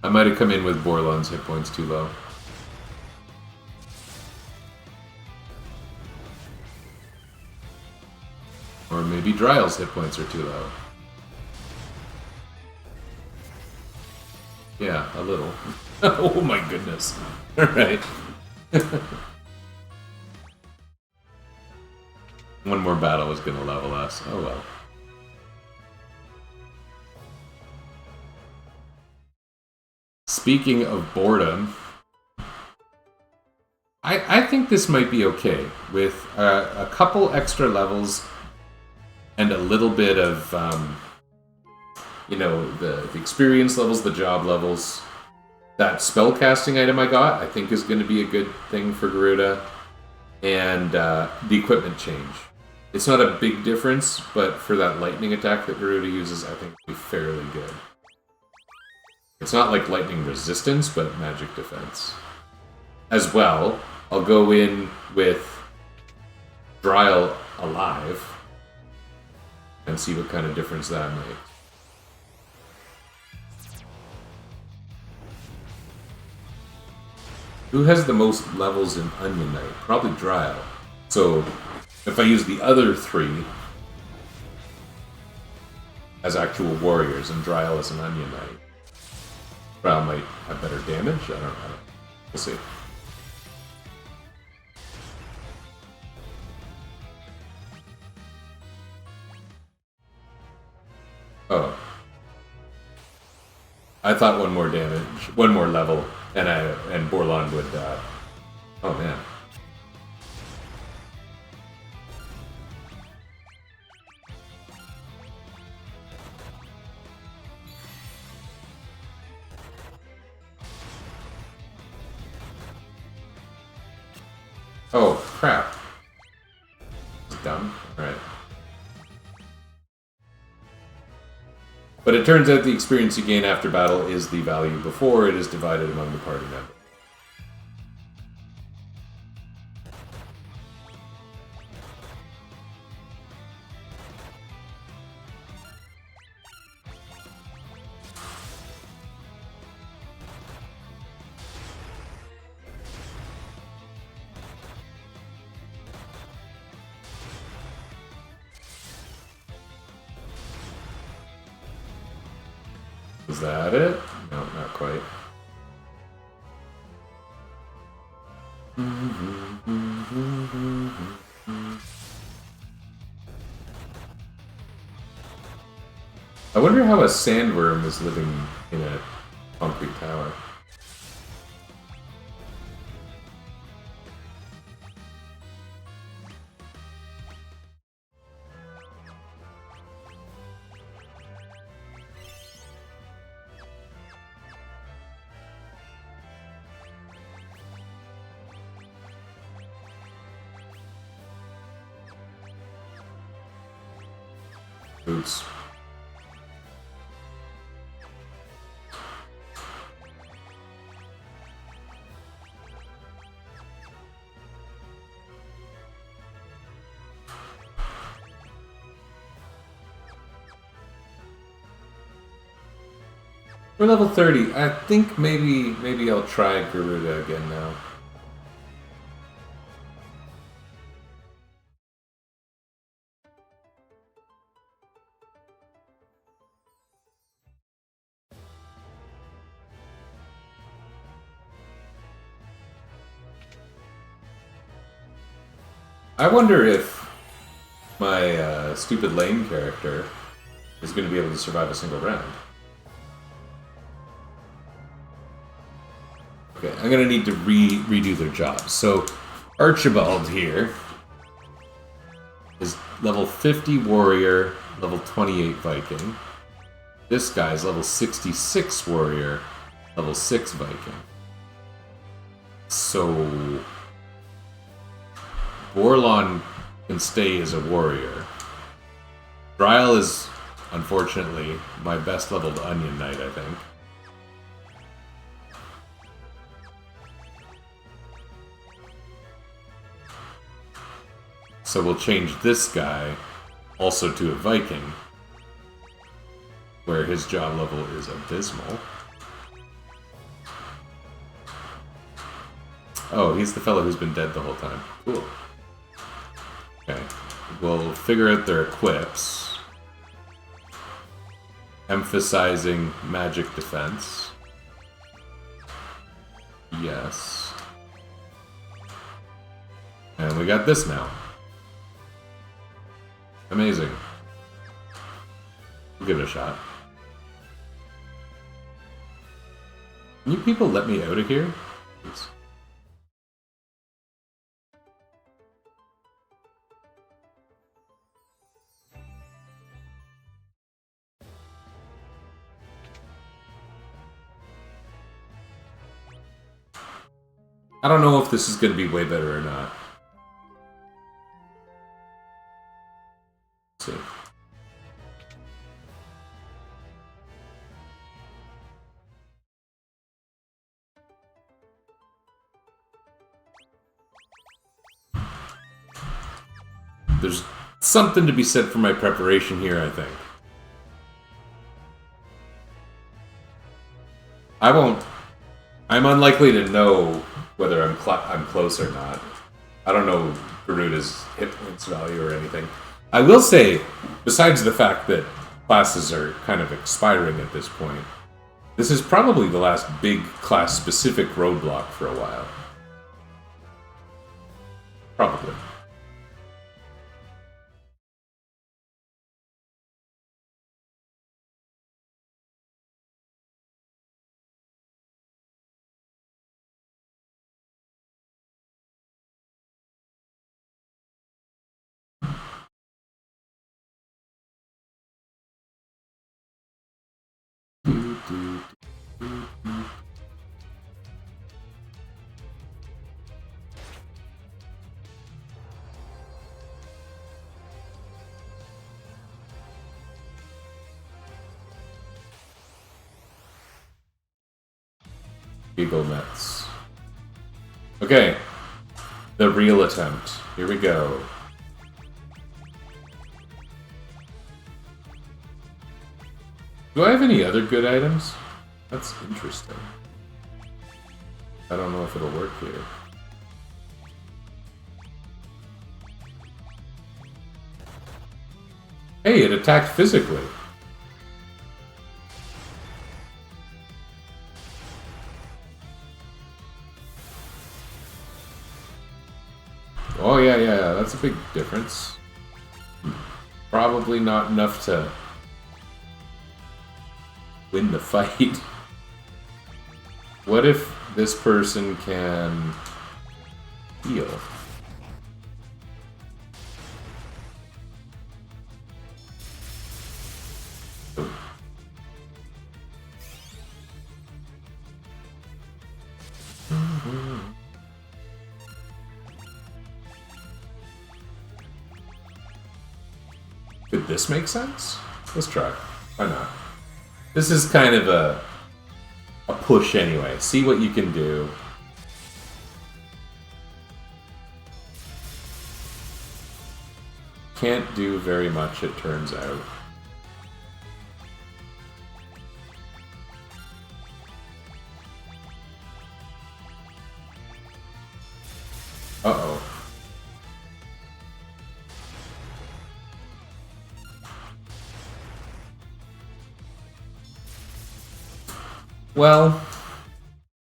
I might have come in with Borlon's hit points too low. Or maybe Dryle's hit points are too low. Yeah, a little. Oh my goodness. Alright. One more battle is going to level us. Oh well. Speaking of boredom, I think this might be okay with a couple extra levels and a little bit of, you know, the experience levels, the job levels. That spellcasting item I got, I think is going to be a good thing for Garuda. And the equipment change. It's not a big difference, but for that lightning attack that Garuda uses, I think it'll be fairly good. It's not like lightning resistance, but magic defense. As well, I'll go in with Dryle alive and see what kind of difference that makes. Who has the most levels in Onion Knight? Probably Dryle. So, if I use the other three as actual warriors and Dryle as an Onion Knight, Dryle might have better damage? I don't know. We'll see. Oh. I thought one more damage, one more level, and Borlon would, oh man. Oh, crap. It's dumb. Alright. But it turns out the experience you gain after battle is the value before it is divided among the party members. Is that it? No, not quite. I wonder how a sandworm is living in a concrete tower. Oops. We're level 30. I think maybe I'll try Garuda again now. I wonder if my stupid lame character is going to be able to survive a single round. Okay, I'm going to need to redo their jobs. So, Archibald here is level 50 warrior, level 28 Viking. This guy's level 66 warrior, level 6 Viking. So, Borlon can stay as a warrior. Dryle is, unfortunately, my best leveled Onion Knight, I think. So we'll change this guy also to a Viking, where his job level is abysmal. Oh, he's the fellow who's been dead the whole time. Cool. Okay. We'll figure out their equips. Emphasizing magic defense. Yes. And we got this now. Amazing. We'll give it a shot. Can you people let me out of here? Please. I don't know if this is going to be way better or not. Let's see. There's something to be said for my preparation here, I think. I'm unlikely to know whether I'm close or not. I don't know Garuda's hit points value or anything. I will say, besides the fact that classes are kind of expiring at this point, this is probably the last big class-specific roadblock for a while. Probably. Giggle nuts. Okay. The real attempt. Here we go. Do I have any other good items? That's interesting. I don't know if it'll work here. Hey, it attacked physically. Oh, yeah, that's a big difference. Probably not enough to win the fight. What if this person can heal? Could this make sense? Let's try. Why not? This is kind of a push anyway. See what you can do. Can't do very much, it turns out. Uh-oh. Well,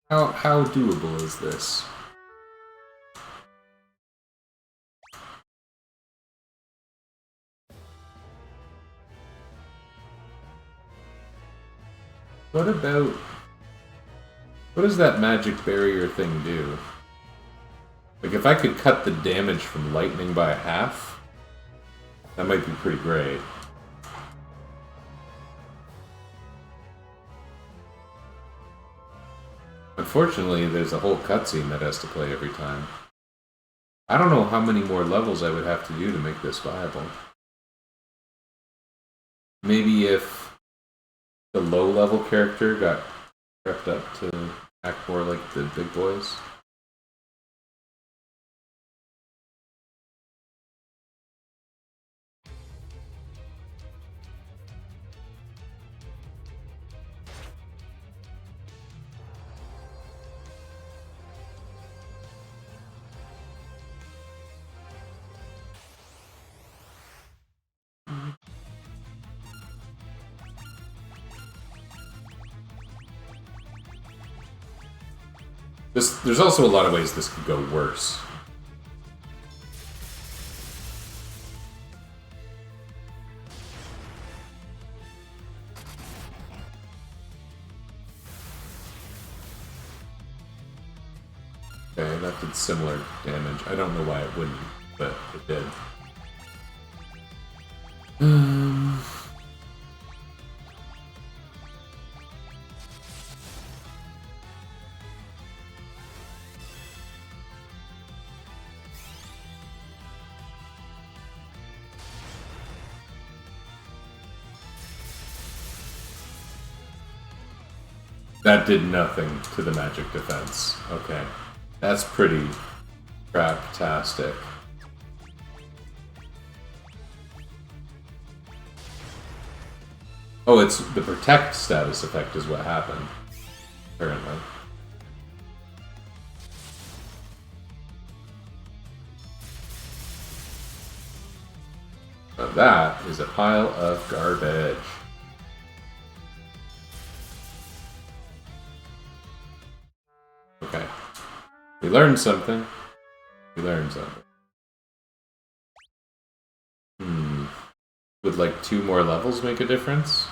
how doable is this? What does that magic barrier thing do? Like, if I could cut the damage from lightning by half, that might be pretty great. Unfortunately, there's a whole cutscene that has to play every time. I don't know how many more levels I would have to do to make this viable. Maybe if the low-level character got prepped up to act more like the big boys. There's also a lot of ways this could go worse. Okay, that did similar damage. I don't know why it wouldn't, but it did. That did nothing to the magic defense. Okay. That's pretty craptastic. Oh, it's the protect status effect is what happened, apparently. Now that is a pile of garbage. Okay. We learned something. We learned something. Would like 2 more levels make a difference?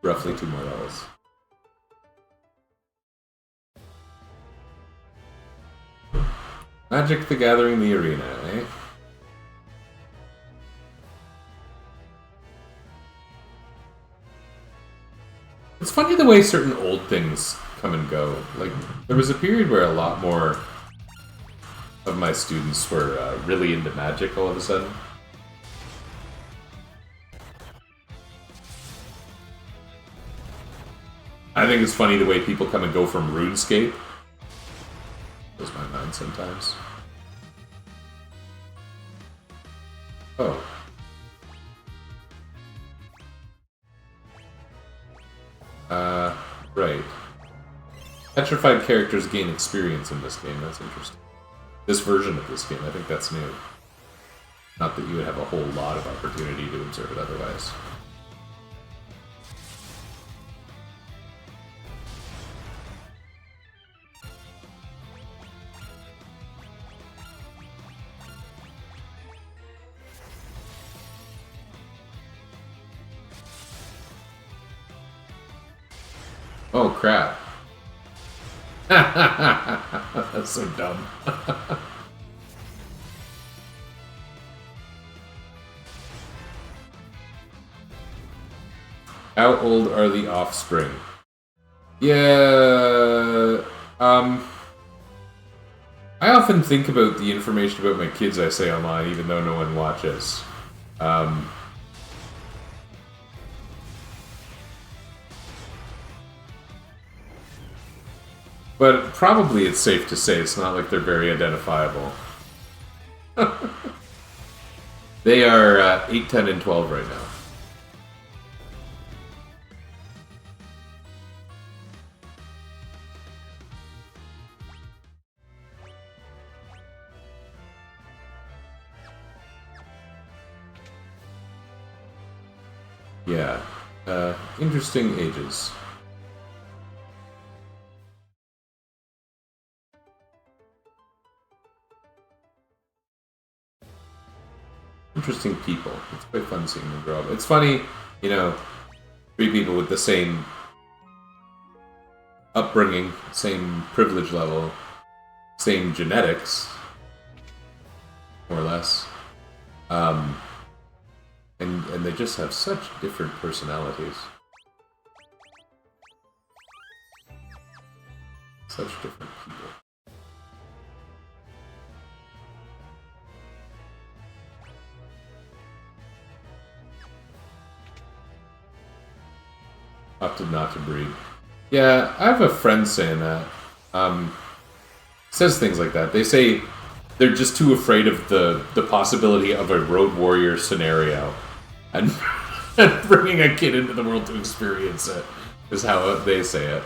roughly 2 more levels. Magic the Gathering, the arena, eh? It's funny the way certain old things come and go. Like, there was a period where a lot more of my students were really into Magic all of a sudden. I think it's funny the way people come and go from RuneScape. Blows my mind sometimes. Oh. Right. Petrified characters gain experience in this game. That's interesting. This version of this game, I think that's new. Not that you would have a whole lot of opportunity to observe it otherwise. Oh, crap. That's so dumb. How old are the offspring? Yeah, I often think about the information about my kids I say online, even though no one watches. But probably it's safe to say it's not like they're very identifiable. They are 8, 10, and 12 right now. Yeah, interesting ages. Interesting people. It's quite fun seeing them grow up. It's funny, you know, 3 people with the same upbringing, same privilege level, same genetics, more or less. And they just have such different personalities. Such different people. Opted not to breed. Yeah, I have a friend saying that. Says things like that. They say they're just too afraid of the possibility of a Road Warrior scenario. And bringing a kid into the world to experience it is how they say it.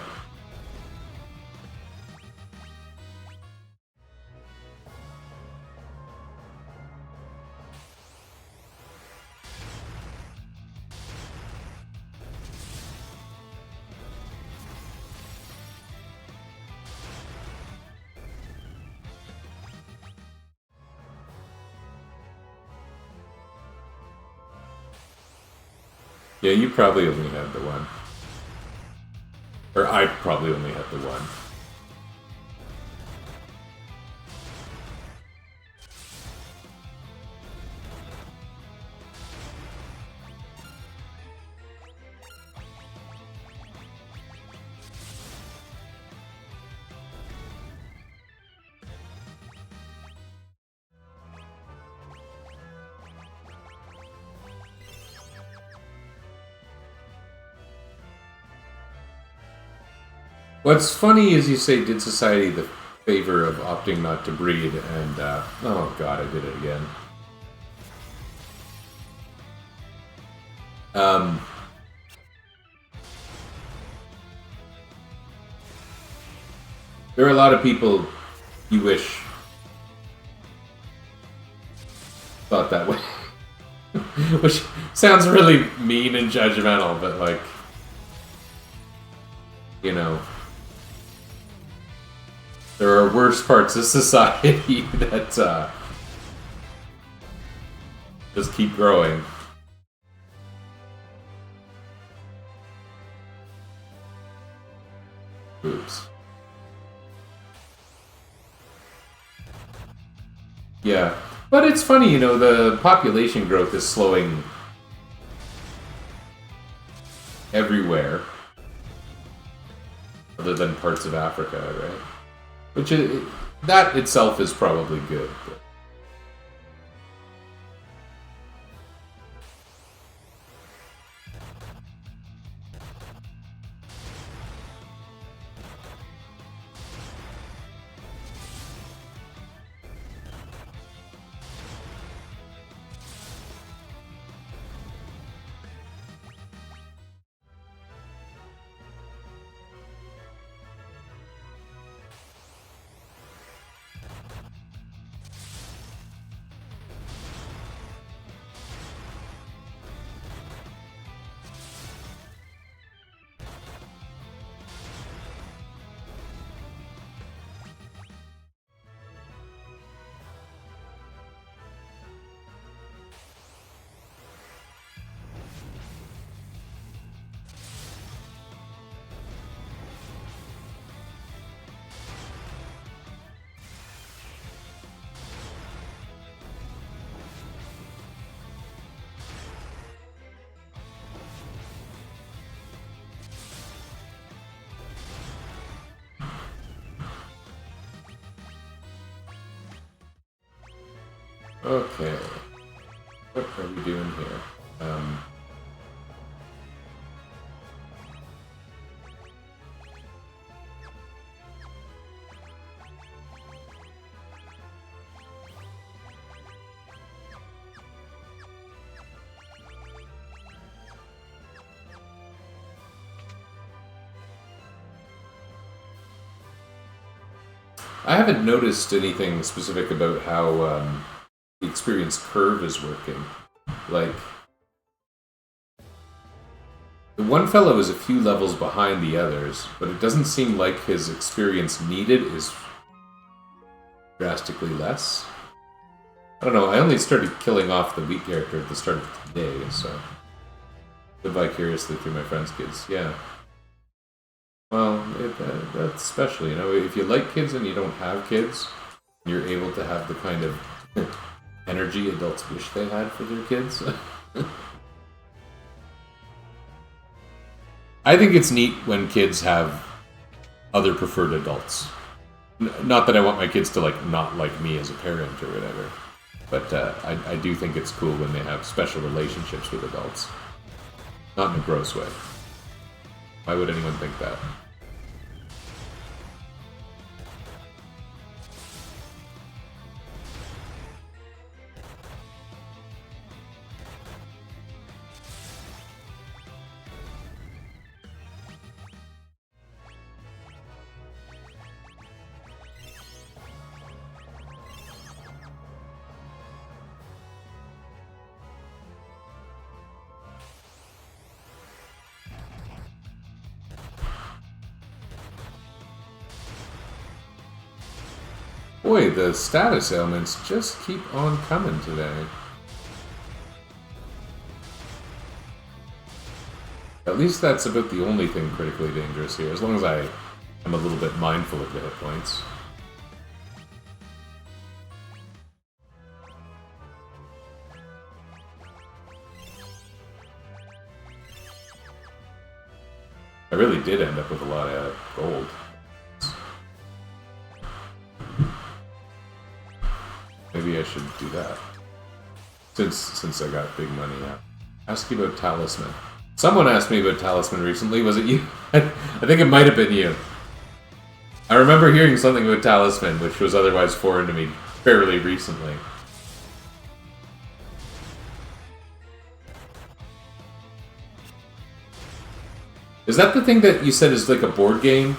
Yeah, you probably only had the one. Or I probably only had the one. What's funny is you say, did society the favor of opting not to breed, and, oh god, I did it again. There are a lot of people you wish thought that way. Which sounds really mean and judgmental, but, like, you know, there are worse parts of society that just keep growing. Yeah. But it's funny, you know, the population growth is slowing everywhere other than parts of Africa, right? Which that itself is probably good. But. Okay. What are we doing here? I haven't noticed anything specific about how the experience curve is working. Like, the one fellow is a few levels behind the others, but it doesn't seem like his experience needed is drastically less. I don't know, I only started killing off the wheat character at the start of today, so... live vicariously through my friends' kids, yeah. Well, that's special, you know, if you like kids and you don't have kids, you're able to have the kind of energy adults wish they had for their kids. I think it's neat when kids have other preferred adults. Not that I want my kids to, like, not like me as a parent or whatever, but I do think it's cool when they have special relationships with adults. Not in a gross way. Why would anyone think that? Boy, the status ailments just keep on coming today. At least that's about the only thing critically dangerous here, as long as I am a little bit mindful of the hit points. I really did end up with a lot of gold. Maybe I should do that. Since I got big money now. Ask you about Talisman. Someone asked me about Talisman recently. Was it you? I think it might have been you. I remember hearing something about Talisman, which was otherwise foreign to me fairly recently. Is that the thing that you said is like a board game?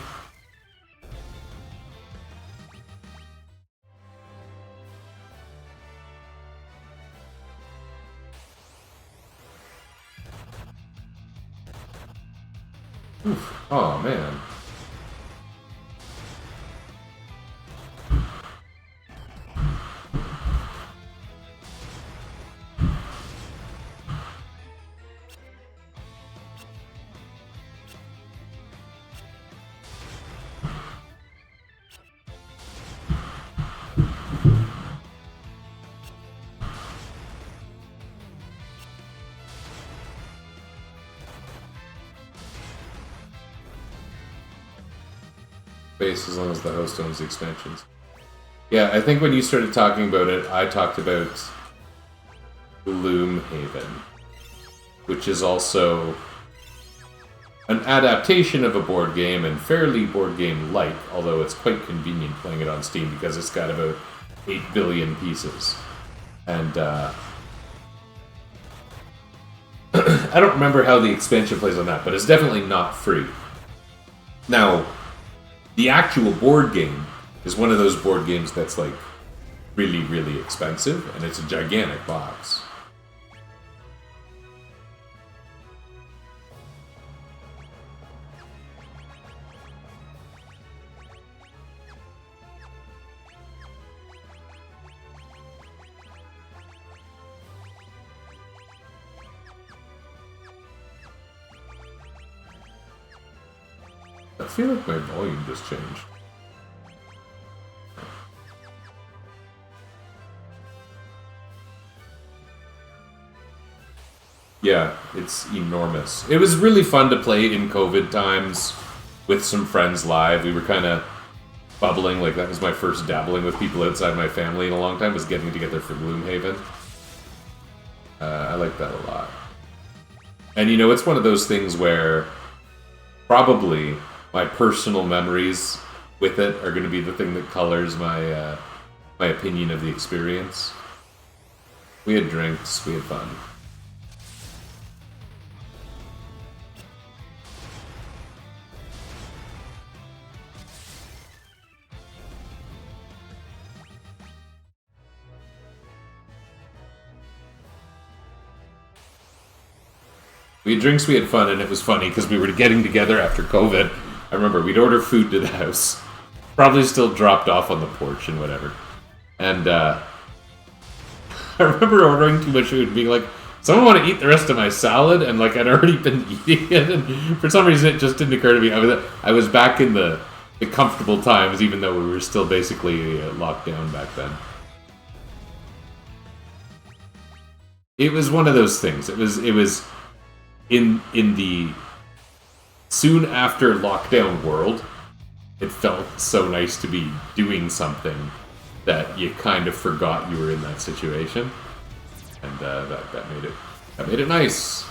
Oof. Oh, man. Base as long as the host owns the expansions. Yeah, I think when you started talking about it, I talked about Gloomhaven, which is also an adaptation of a board game and fairly board game-like, although it's quite convenient playing it on Steam because it's got about 8 billion pieces. And I don't remember how the expansion plays on that, but it's definitely not free. Now, the actual board game is one of those board games that's like really, really expensive, and it's a gigantic box. I feel like my volume just changed. Yeah, it's enormous. It was really fun to play in COVID times with some friends live. We were kind of bubbling, like that was my first dabbling with people outside my family in a long time, was getting together for Gloomhaven. I like that a lot. And you know, it's one of those things where probably my personal memories with it are going to be the thing that colors my my opinion of the experience. We had drinks, we had fun. We had drinks, we had fun, and it was funny because we were getting together after COVID. I remember we'd order food to the house, probably still dropped off on the porch and whatever. And I remember ordering too much food and being like, someone want to eat the rest of my salad? And like I'd already been eating it, and for some reason it just didn't occur to me. I was back in the comfortable times, even though we were still basically locked down back then. It was one of those things. It was in the soon after lockdown world, it felt so nice to be doing something that you kind of forgot you were in that situation, and that made it nice.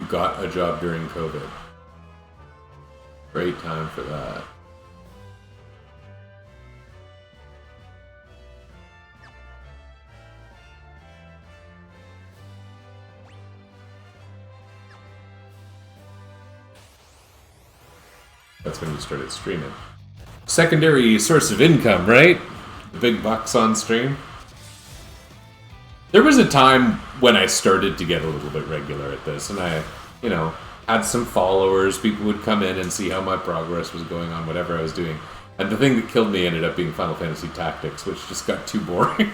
Got a job during COVID. Great time for that. That's when you started streaming. Secondary source of income, right? The big bucks on stream. There was a time when I started to get a little bit regular at this, and I, had some followers. People would come in and see how my progress was going on, whatever I was doing. And the thing that killed me ended up being Final Fantasy Tactics, which just got too boring.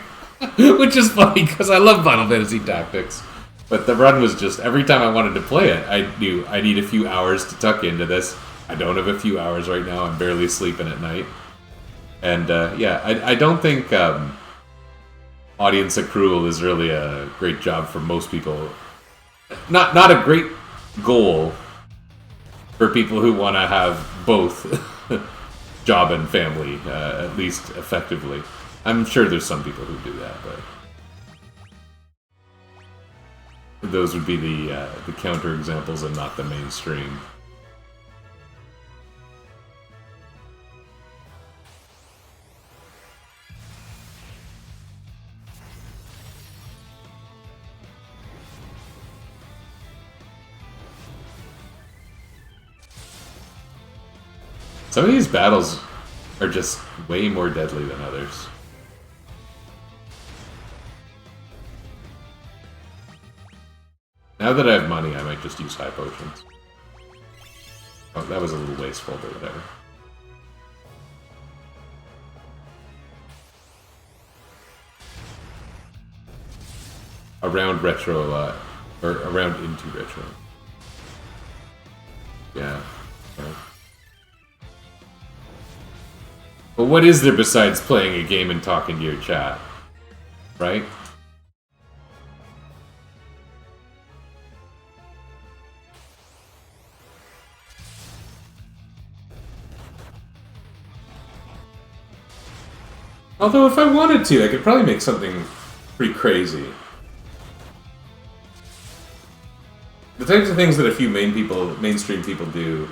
Which is funny, because I love Final Fantasy Tactics. But the run was just, every time I wanted to play it, I knew I need a few hours to tuck into this. I don't have a few hours right now. I'm barely sleeping at night. And, I don't think audience accrual is really a great job for most people. Not a great goal for people who want to have both job and family, at least effectively. I'm sure there's some people who do that, but those would be the counter examples and not the mainstream. Some of these battles are just way more deadly than others. Now that I have money, I might just use high potions. Oh, that was a little wasteful, but whatever. Around retro, or around into retro. Yeah. But what is there besides playing a game and talking to your chat? Right? Although if I wanted to, I could probably make something pretty crazy. The types of things that a few mainstream people do,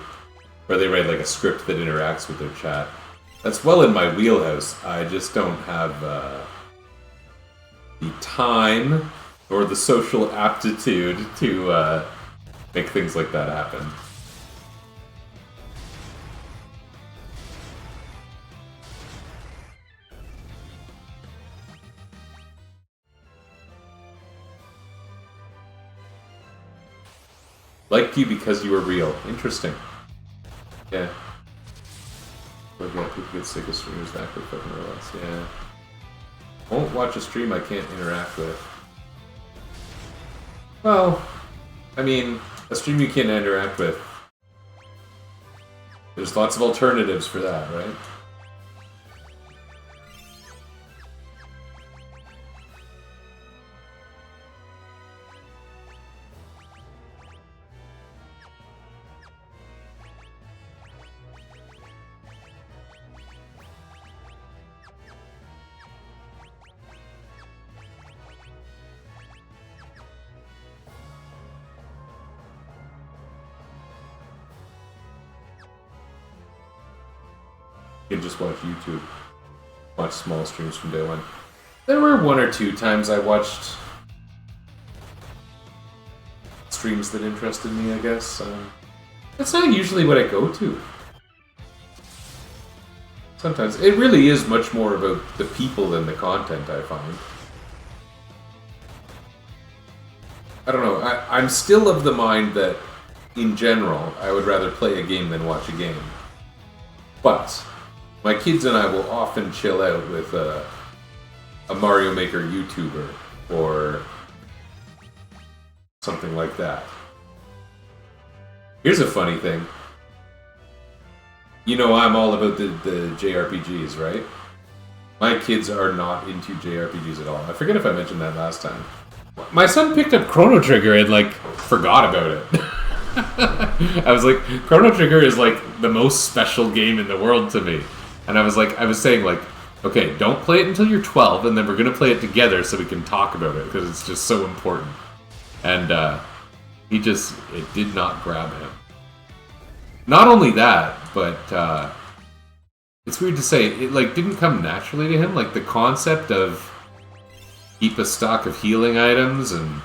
where they write like a script that interacts with their chat, that's well in my wheelhouse. I just don't have the time or the social aptitude to make things like that happen. Liked you because you were real. Interesting. Yeah. But yeah, people get sick of streamers back with fucking more or less. Yeah. Won't watch a stream I can't interact with. Well, I mean, a stream you can't interact with. There's lots of alternatives for that, right? You can just watch YouTube. Watch small streams from day one. There were one or two times I watched streams that interested me, I guess. That's not usually what I go to. Sometimes. It really is much more about the people than the content, I find. I don't know. I'm still of the mind that, in general, I would rather play a game than watch a game. But my kids and I will often chill out with a Mario Maker YouTuber or something like that. Here's a funny thing. You know I'm all about the JRPGs, right? My kids are not into JRPGs at all. I forget if I mentioned that last time. My son picked up Chrono Trigger and, like, forgot about it. I was like, Chrono Trigger is, like, the most special game in the world to me. And I was saying, like, okay, don't play it until you're 12, and then we're going to play it together so we can talk about it, because it's just so important. And, it did not grab him. Not only that, but, it's weird to say, it, like, didn't come naturally to him. Like, the concept of keep a stock of healing items and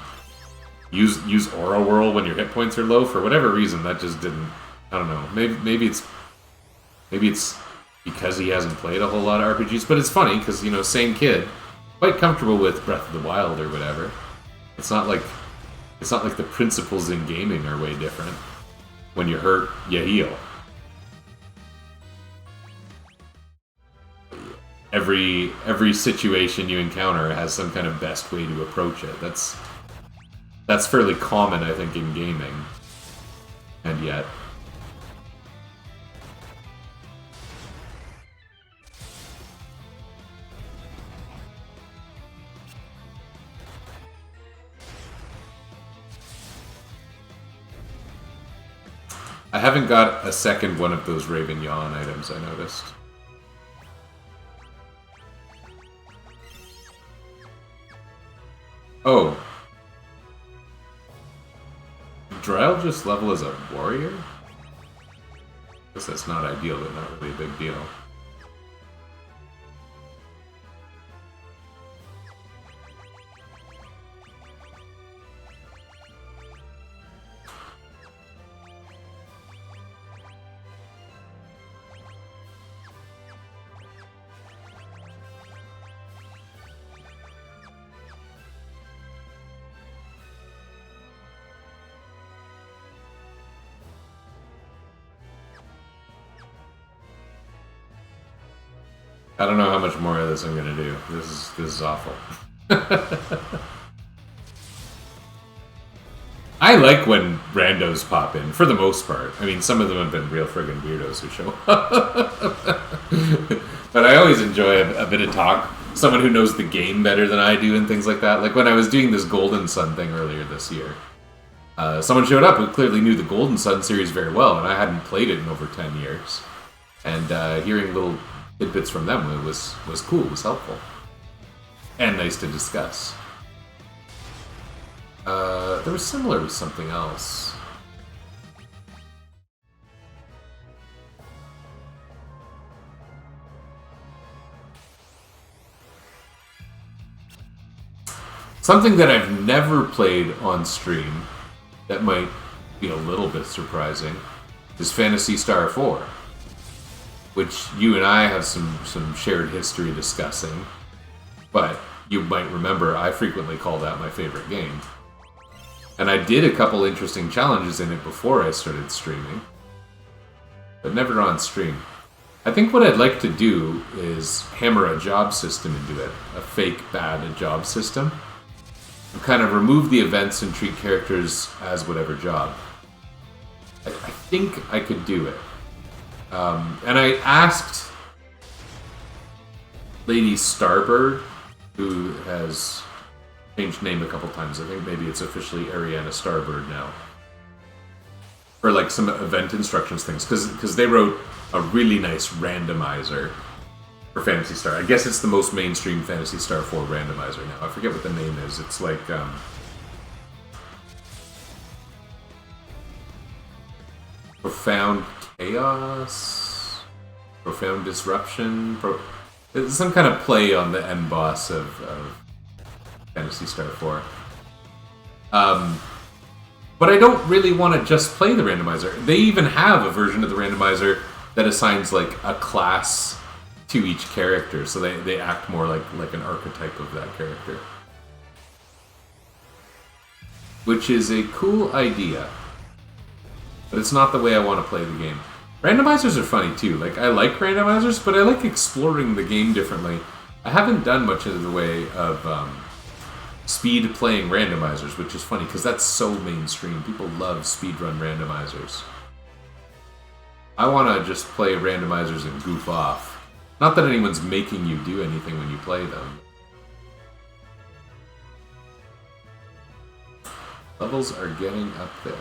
use Aura Whirl when your hit points are low, for whatever reason, that just didn't, I don't know, maybe it's because he hasn't played a whole lot of RPGs, but it's funny, because, you know, same kid, quite comfortable with Breath of the Wild or whatever. It's not like the principles in gaming are way different. When you're hurt, you heal. Every situation you encounter has some kind of best way to approach it. That's fairly common, I think, in gaming. And yet, I haven't got a second one of those Raven Yawn items, I noticed. Oh. Dryle just level as a warrior? Guess that's not ideal, but not really a big deal. I don't know how much more of this I'm gonna do. This is awful. I like when randos pop in, for the most part. I mean, some of them have been real friggin' weirdos who show up. But I always enjoy a bit of talk. Someone who knows the game better than I do and things like that. Like when I was doing this Golden Sun thing earlier this year. Someone showed up who clearly knew the Golden Sun series very well, and I hadn't played it in over 10 years. And hearing little tidbits from them was cool, was helpful. And nice to discuss. There was similar with something else. Something that I've never played on stream that might be a little bit surprising is Phantasy Star 4, which you and I have some shared history discussing, but you might remember I frequently call that my favorite game. And I did a couple interesting challenges in it before I started streaming, but never on stream. I think what I'd like to do is hammer a job system into it, a fake bad job system. Kind of remove the events and treat characters as whatever job. I think I could do it. And I asked Lady Starbird, who has changed name a couple times. I think maybe it's officially Ariana Starbird now. For like some event instructions things, because they wrote a really nice randomizer for Phantasy Star. I guess it's the most mainstream Phantasy Star 4 randomizer now. I forget what the name is. It's like Profound Chaos, Profound Disruption. It's some kind of play on the end boss of Phantasy Star 4. But I don't really want to just play the randomizer. They even have a version of the randomizer that assigns like a class to each character, so they act more like an archetype of that character. Which is a cool idea. But it's not the way I want to play the game. Randomizers are funny too. Like, I like randomizers, but I like exploring the game differently. I haven't done much in the way of speed playing randomizers, which is funny, because that's so mainstream. People love speedrun randomizers. I want to just play randomizers and goof off. Not that anyone's making you do anything when you play them. Levels are getting up there.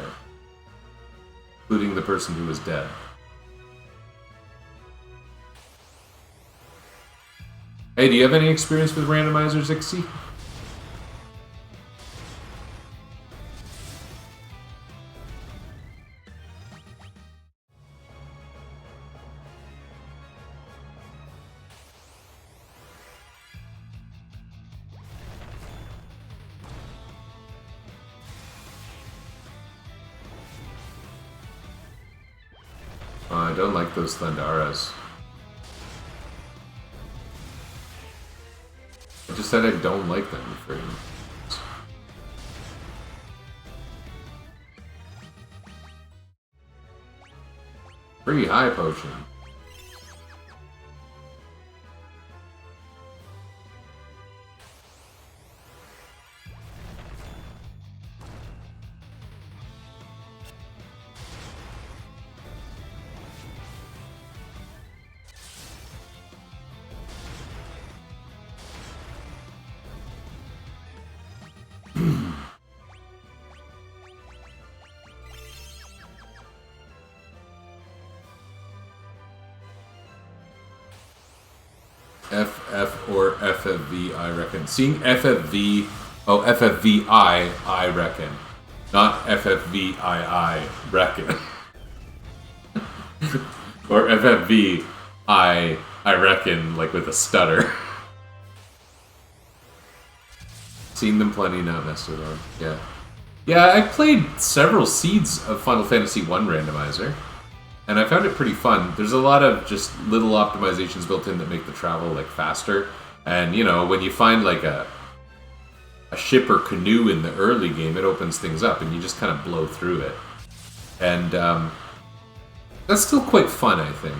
Including the person who was dead. Hey, do you have any experience with randomizers, Ixie? I don't like those Thundaras. I just said I don't like them for you. Free high potion. FF or FFV, I reckon. Seeing FFV, oh, FFVI, I reckon. Not FFVII, reckon. Or FFV, I reckon, like with a stutter. Seen them plenty, not messed with them. Yeah. Yeah, I played several seeds of Final Fantasy 1 randomizer. And I found it pretty fun. There's a lot of just little optimizations built in that make the travel like faster. And you know, when you find like a ship or canoe in the early game, it opens things up and you just kind of blow through it. And that's still quite fun, I think.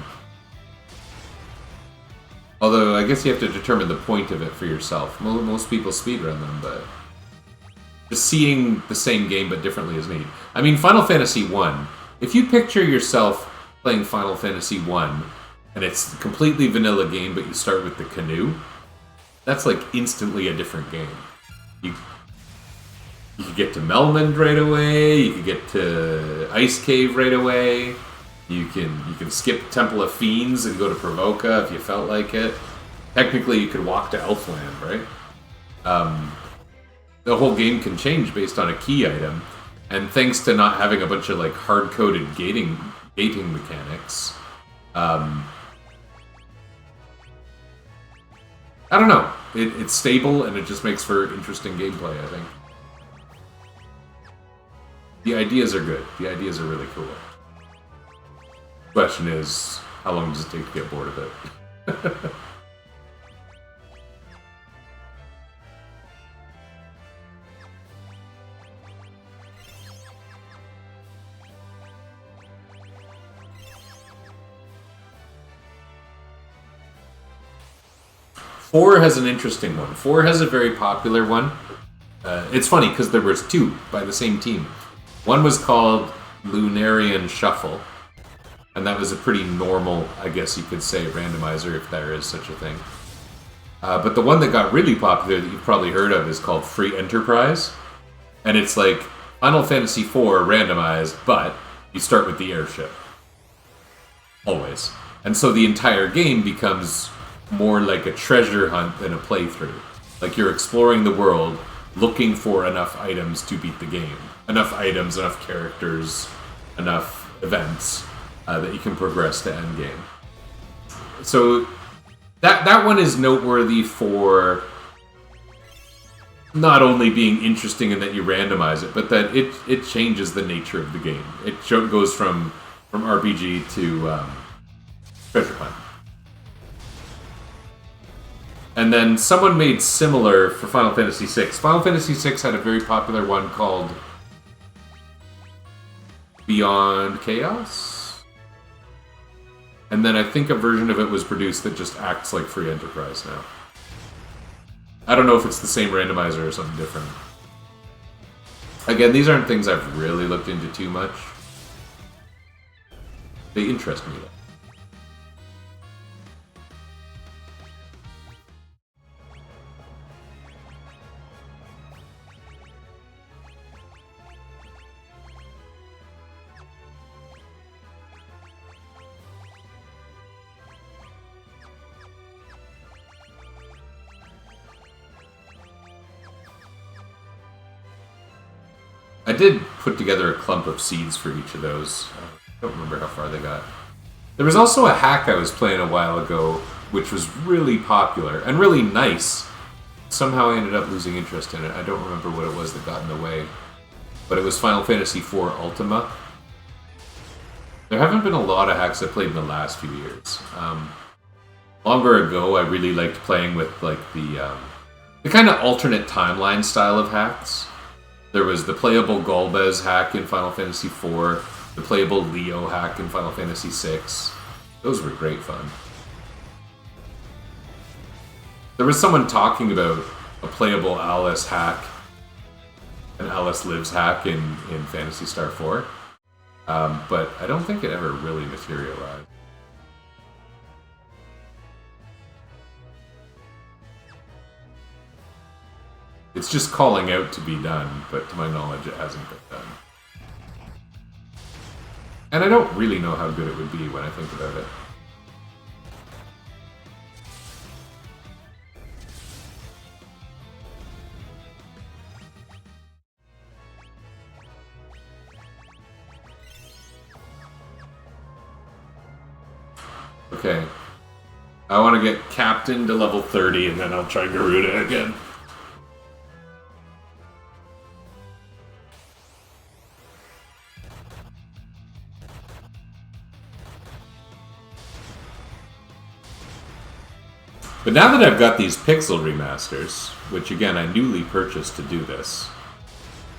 Although, I guess you have to determine the point of it for yourself. Most people speedrun them, but just seeing the same game but differently is neat. I mean, Final Fantasy 1, if you picture yourself playing Final Fantasy 1, and it's a completely vanilla game, but you start with the canoe, that's like instantly a different game. You could get to Melmond right away, you could get to Ice Cave right away, you can skip Temple of Fiends and go to Provoca if you felt like it. Technically, you could walk to Elfland, right? The whole game can change based on a key item, and thanks to not having a bunch of like hard-coded gating mechanics, I don't know. It's stable and it just makes for interesting gameplay, I think. The ideas are good. The ideas are really cool. Question is, how long does it take to get bored of it? 4 has an interesting one. 4 has a very popular one. It's funny because there was 2 by the same team. One was called Lunarian Shuffle, and that was a pretty normal, I guess you could say, randomizer, if there is such a thing. But the one that got really popular that you've probably heard of is called Free Enterprise, and it's like Final Fantasy IV randomized, but you start with the airship. Always. And so the entire game becomes more like a treasure hunt than a playthrough. Like you're exploring the world, looking for enough items to beat the game. Enough items, enough characters, enough events that you can progress to endgame. So that one is noteworthy for not only being interesting in that you randomize it, but that it changes the nature of the game. It goes from RPG to treasure hunt. And then someone made similar for Final Fantasy VI. Final Fantasy VI had a very popular one called Beyond Chaos? And then I think a version of it was produced that just acts like Free Enterprise now. I don't know if it's the same randomizer or something different. Again, these aren't things I've really looked into too much. They interest me though. I did put together a clump of seeds for each of those. I don't remember how far they got. There was also a hack I was playing a while ago, which was really popular and really nice. Somehow I ended up losing interest in it. I don't remember what it was that got in the way. But it was Final Fantasy IV Ultima. There haven't been a lot of hacks I played in the last few years. Longer ago, I really liked playing with like the kind of alternate timeline style of hacks. There was the playable Golbez hack in Final Fantasy IV, the playable Leo hack in Final Fantasy VI. Those were great fun. There was someone talking about a playable Alice hack, an Alice Lives hack in Phantasy Star 4, but I don't think it ever really materialized. It's just calling out to be done, but to my knowledge it hasn't been done. And I don't really know how good it would be when I think about it. Okay. I want to get Captain to level 30 and then I'll try Garuda again. But now that I've got these Pixel remasters, which again I newly purchased to do this,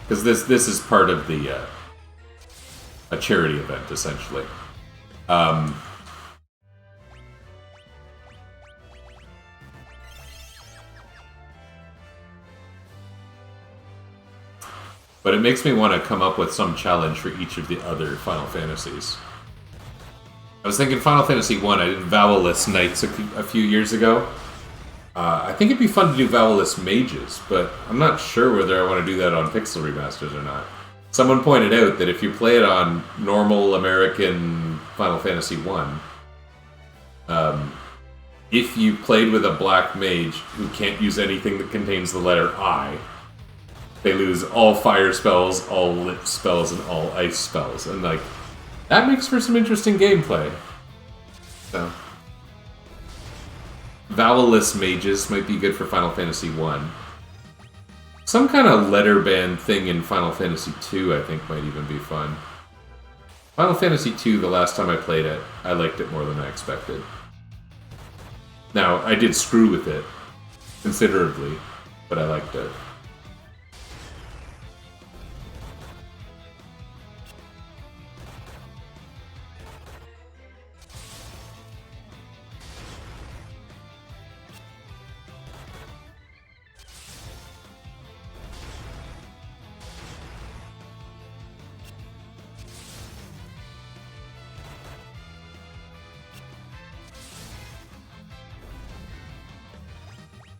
because this is part of the a charity event essentially. But it makes me want to come up with some challenge for each of the other Final Fantasies. I was thinking Final Fantasy 1, I did Vowelless Knights a few years ago. I think it'd be fun to do Vowelless Mages, but I'm not sure whether I want to do that on Pixel Remasters or not. Someone pointed out that if you play it on normal American Final Fantasy 1, if you played with a black mage who can't use anything that contains the letter I, they lose all fire spells, all lit spells, and all ice spells. And, like, that makes for some interesting gameplay. So, Vowelless Mages might be good for Final Fantasy 1. Some kind of letter band thing in Final Fantasy 2, I think, might even be fun. Final Fantasy 2, the last time I played it, I liked it more than I expected. Now, I did screw with it considerably, but I liked it.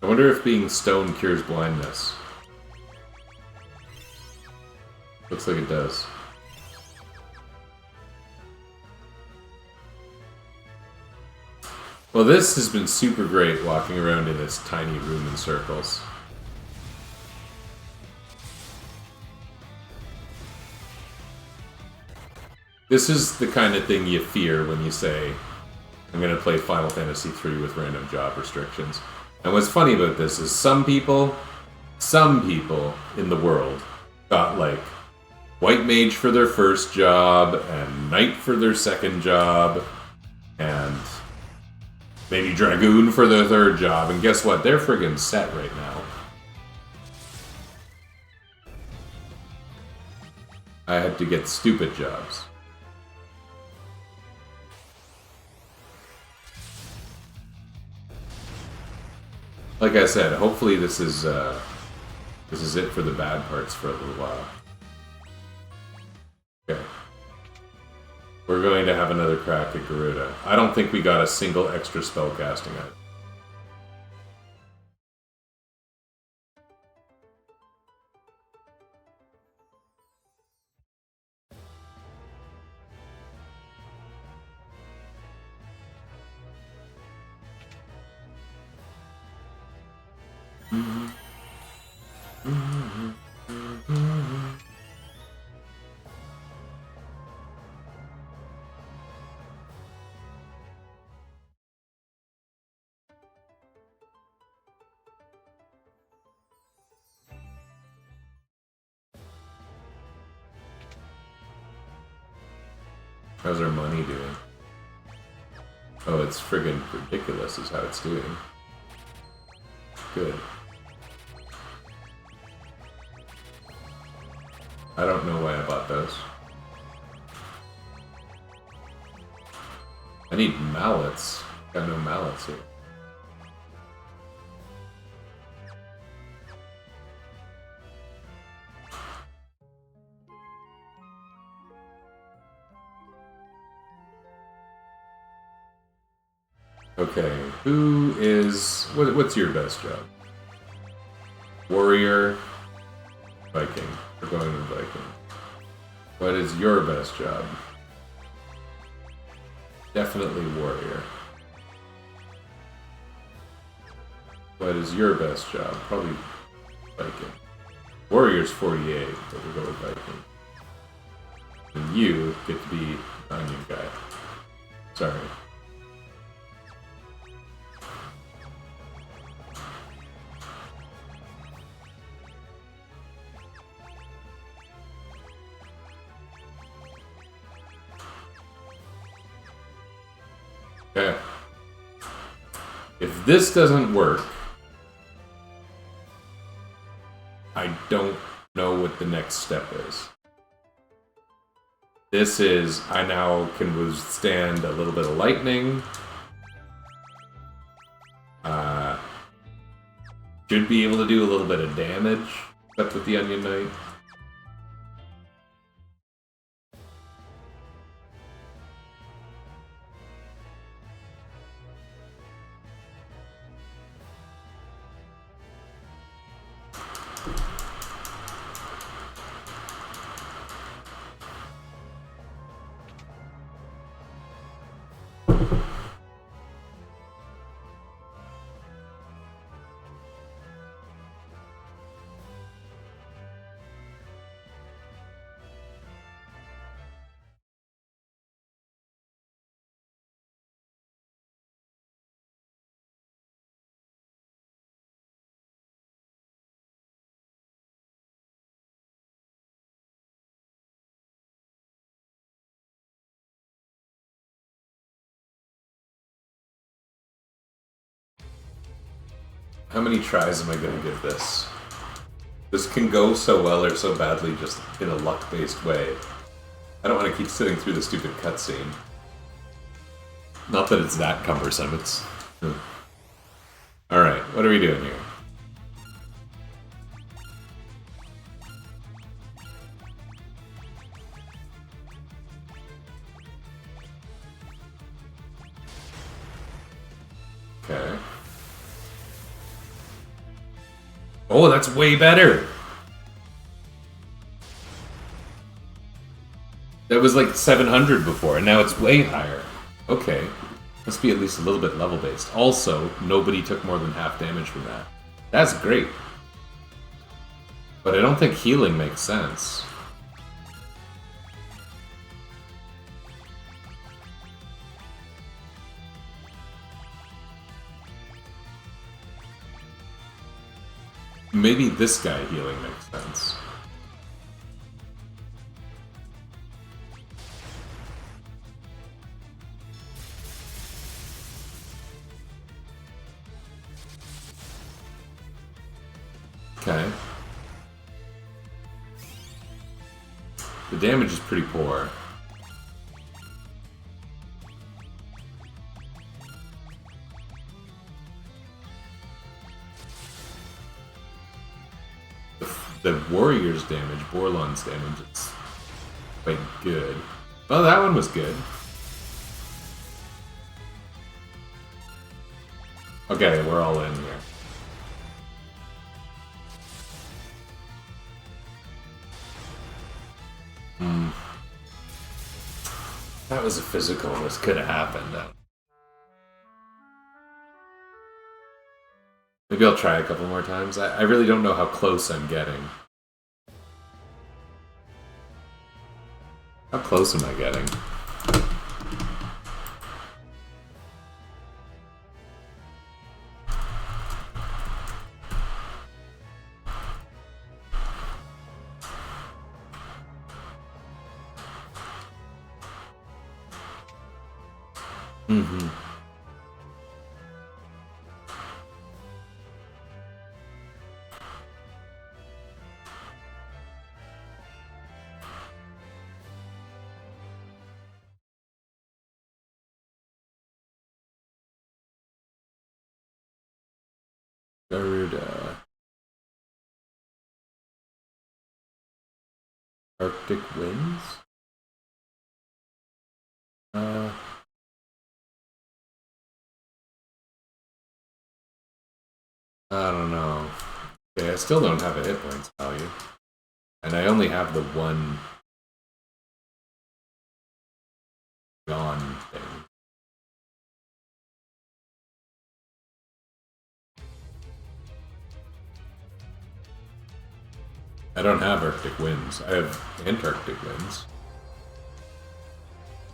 I wonder if being stoned cures blindness. Looks like it does. Well, this has been super great walking around in this tiny room in circles. This is the kind of thing you fear when you say, I'm going to play Final Fantasy III with random job restrictions. And what's funny about this is some people in the world got, like, White Mage for their first job, and Knight for their second job, and maybe Dragoon for their third job, and guess what? They're friggin' set right now. I had to get stupid jobs. Like I said, hopefully this is it for the bad parts for a little while. Okay. We're going to have another crack at Garuda. I don't think we got a single extra spell casting out. How's our money doing? Oh, it's friggin' ridiculous is how it's doing. Good. I don't know why I bought those. I need mallets. Got no mallets here. Okay, who is... What's your best job? Warrior, Viking. We're going with Viking. What is your best job? Definitely Warrior. What is your best job? Probably Viking. Warrior's 48, but we'll go with Viking. And you get to be Onion Guy. Sorry. Okay. If this doesn't work, I don't know what the next step is. This is, I now can withstand a little bit of lightning. Should be able to do a little bit of damage, except with the Onion Knight. How many tries am I going to give this? This can go so well or so badly just in a luck-based way. I don't want to keep sitting through the stupid cutscene. Not that it's that cumbersome, it's... Alright, what are we doing here? Okay. Oh, that's way better! That was like 700 before, and now it's way higher. Okay. Must be at least a little bit level-based. Also, nobody took more than half damage from that. That's great. But I don't think healing makes sense. Maybe this guy healing makes sense. Okay. The damage is pretty poor. The warrior's damage, Borlon's damage, is quite good. Oh, that one was good. Okay, we're all in here. That was a physical. This could have happened. Maybe I'll try a couple more times. I really don't know how close I'm getting. How close am I getting? Mm-hmm. Garuda. Arctic winds? I don't know. Okay, I still don't have a hit points value. And I only have the one gone thing. I don't have Arctic winds. I have Antarctic winds.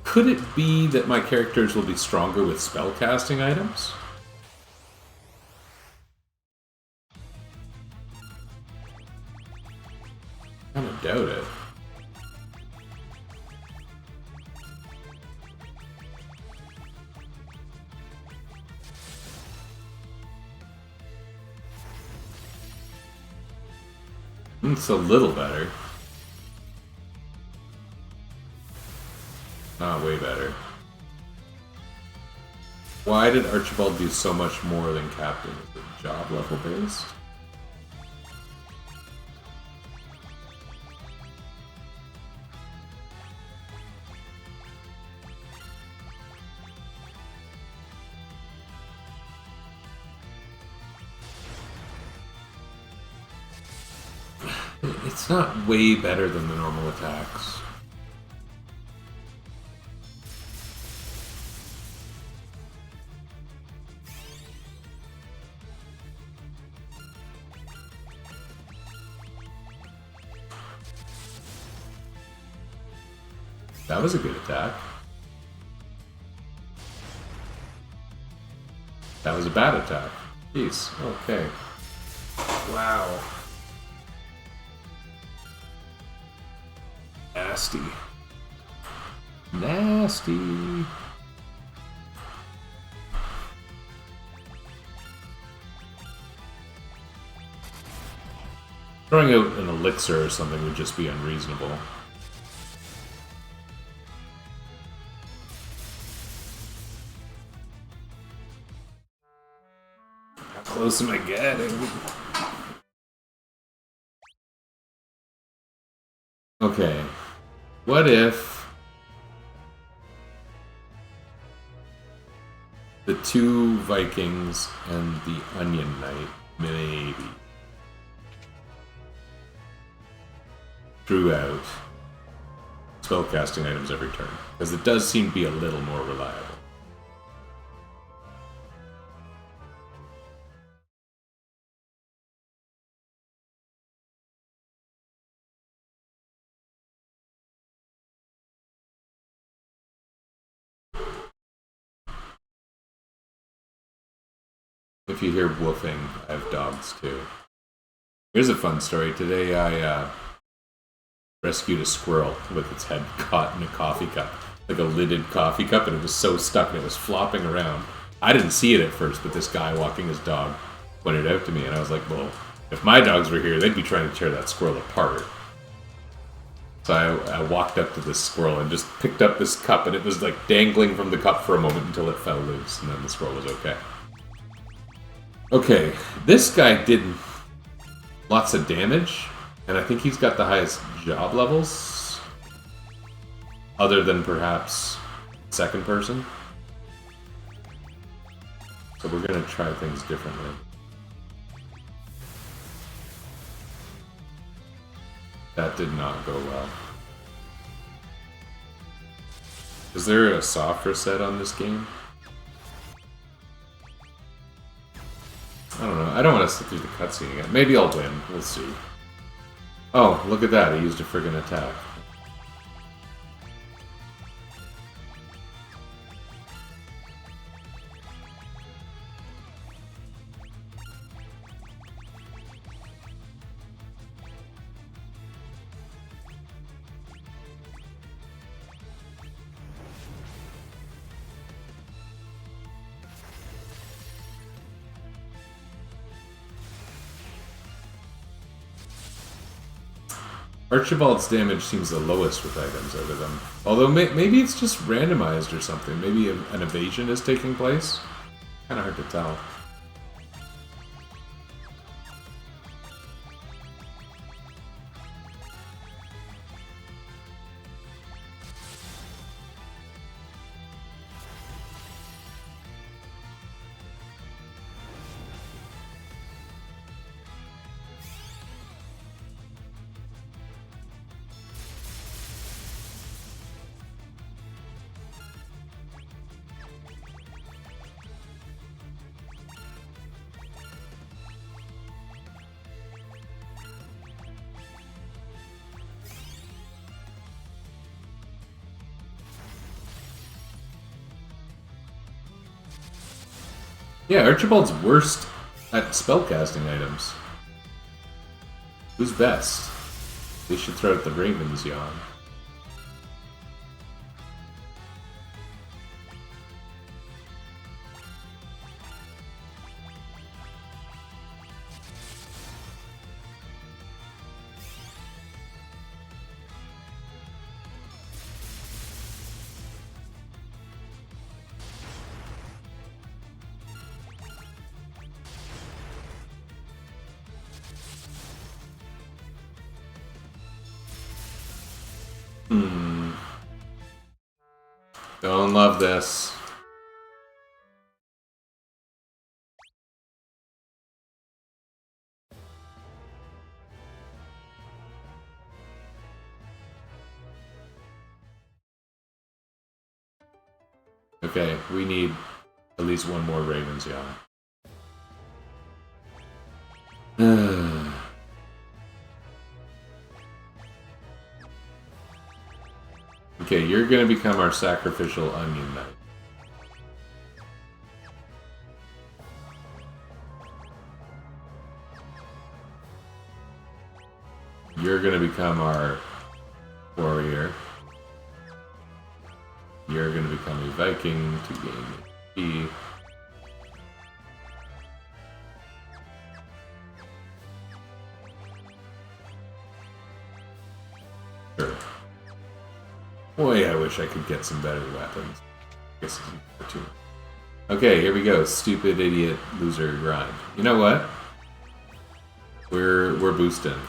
Could it be that my characters will be stronger with spellcasting items? I kind of doubt it. It's a little better. Not way better. Why did Archibald do so much more than Captain? Is it job level based? It's not way better than the normal attacks. That was a good attack. That was a bad attack. Jeez. Okay. Wow. Nasty. Nasty. Throwing out an elixir or something would just be unreasonable. How close am I getting? Okay. What if the 2 Vikings and the Onion Knight maybe drew out spellcasting items every turn? Because it does seem to be a little more reliable. If you hear woofing, I have dogs too. Here's a fun story. Today I rescued a squirrel with its head caught in a coffee cup. Like a lidded coffee cup, and it was so stuck and it was flopping around. I didn't see it at first, but this guy walking his dog pointed it out to me, and I was like, well, if my dogs were here, they'd be trying to tear that squirrel apart. So I walked up to this squirrel and just picked up this cup, and it was like dangling from the cup for a moment until it fell loose, and then the squirrel was okay. Okay, this guy did lots of damage, and I think he's got the highest job levels, other than perhaps second person. So we're gonna try things differently. That did not go well. Is there a soft reset on this game? I don't know. I don't want to sit through the cutscene again. Maybe I'll win. We'll see. Oh, look at that. He used a friggin' attack. Archibald's damage seems the lowest with items out of them. Although maybe it's just randomized or something. Maybe an evasion is taking place. Kind of hard to tell. Yeah, Archibald's worst at spellcasting items. Who's best? They should throw out the Raven's Yawn. Don't love this. Okay, we need at least one more Raven's Yawn. Okay, you're gonna become our sacrificial onion knight. You're gonna become our warrior. You're gonna become a Viking to gain HP. Sure. Boy, I wish I could get some better weapons. I guess it's too. Okay, here we go. Stupid idiot loser grind. You know what? We're boosting.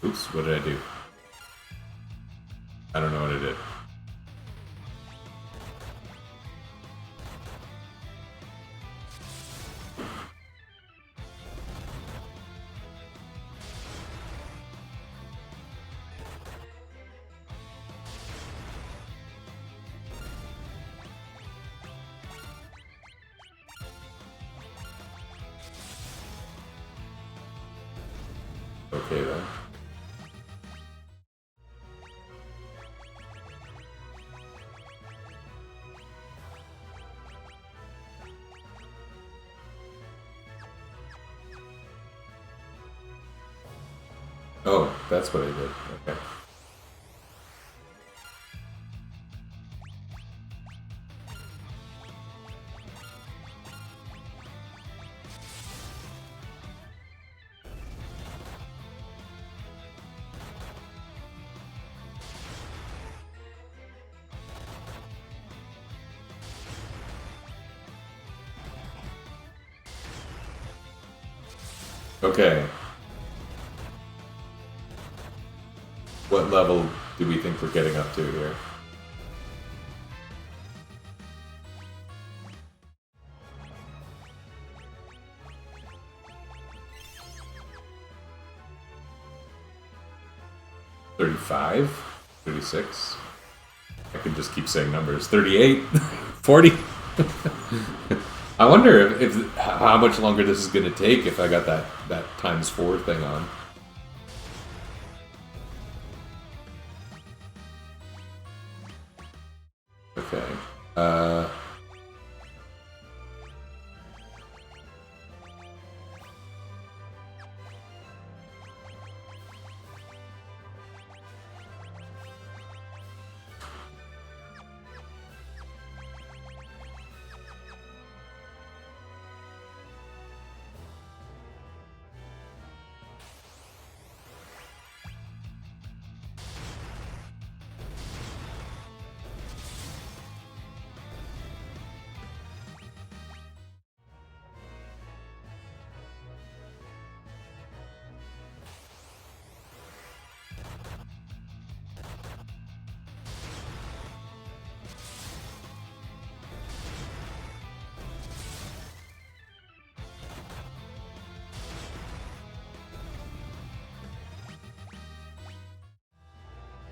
Oops, what did I do? I don't know what I did. Okay then. Oh, that's what I did. Okay. Okay. What level do we think we're getting up to here? $35? $36? I could just keep saying numbers. 38? 40? I wonder if how much longer this is going to take if I got that ×4 thing on. Okay.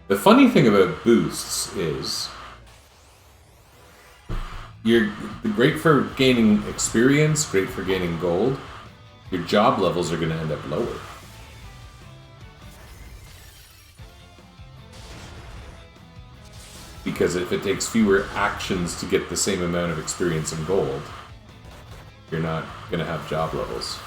The funny thing about boosts is you're great for gaining experience, great for gaining gold. Your job levels are going to end up lower. Because if it takes fewer actions to get the same amount of experience and gold, you're not going to have job levels.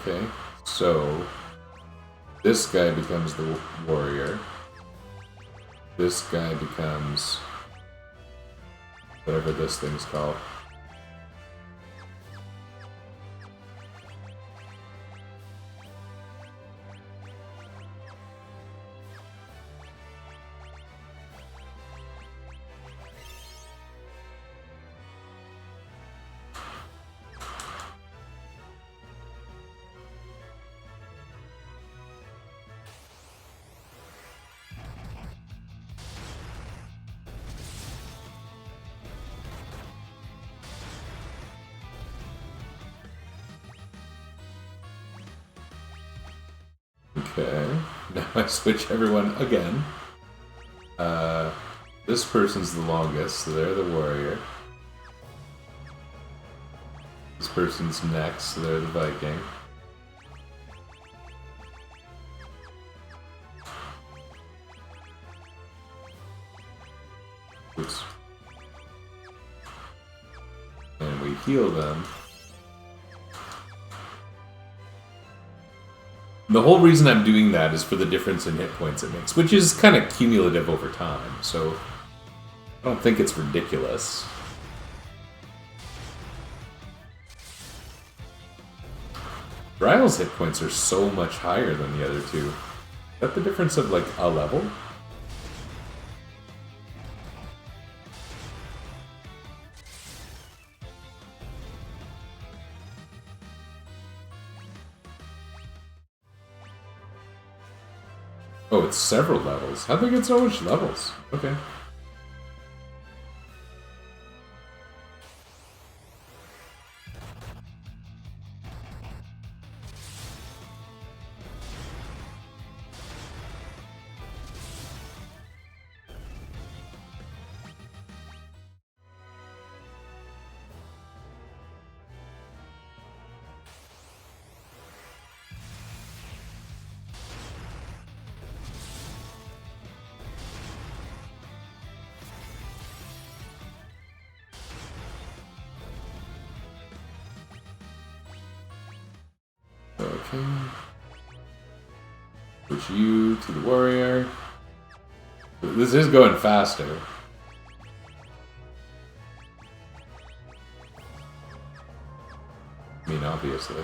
Okay, so this guy becomes the warrior. This guy becomes whatever this thing's called. Okay, now I switch everyone again. This person's the longest, so they're the warrior. This person's next, so they're the Viking. Oops. And we heal them. The whole reason I'm doing that is for the difference in hit points it makes, which is kind of cumulative over time, so I don't think it's ridiculous. Dryle's hit points are so much higher than the other two. Is that the difference of, like, a level? Oh, it's several levels. How'd they get so much levels? Okay. Okay. Push you to the warrior. This is going faster. I mean, obviously.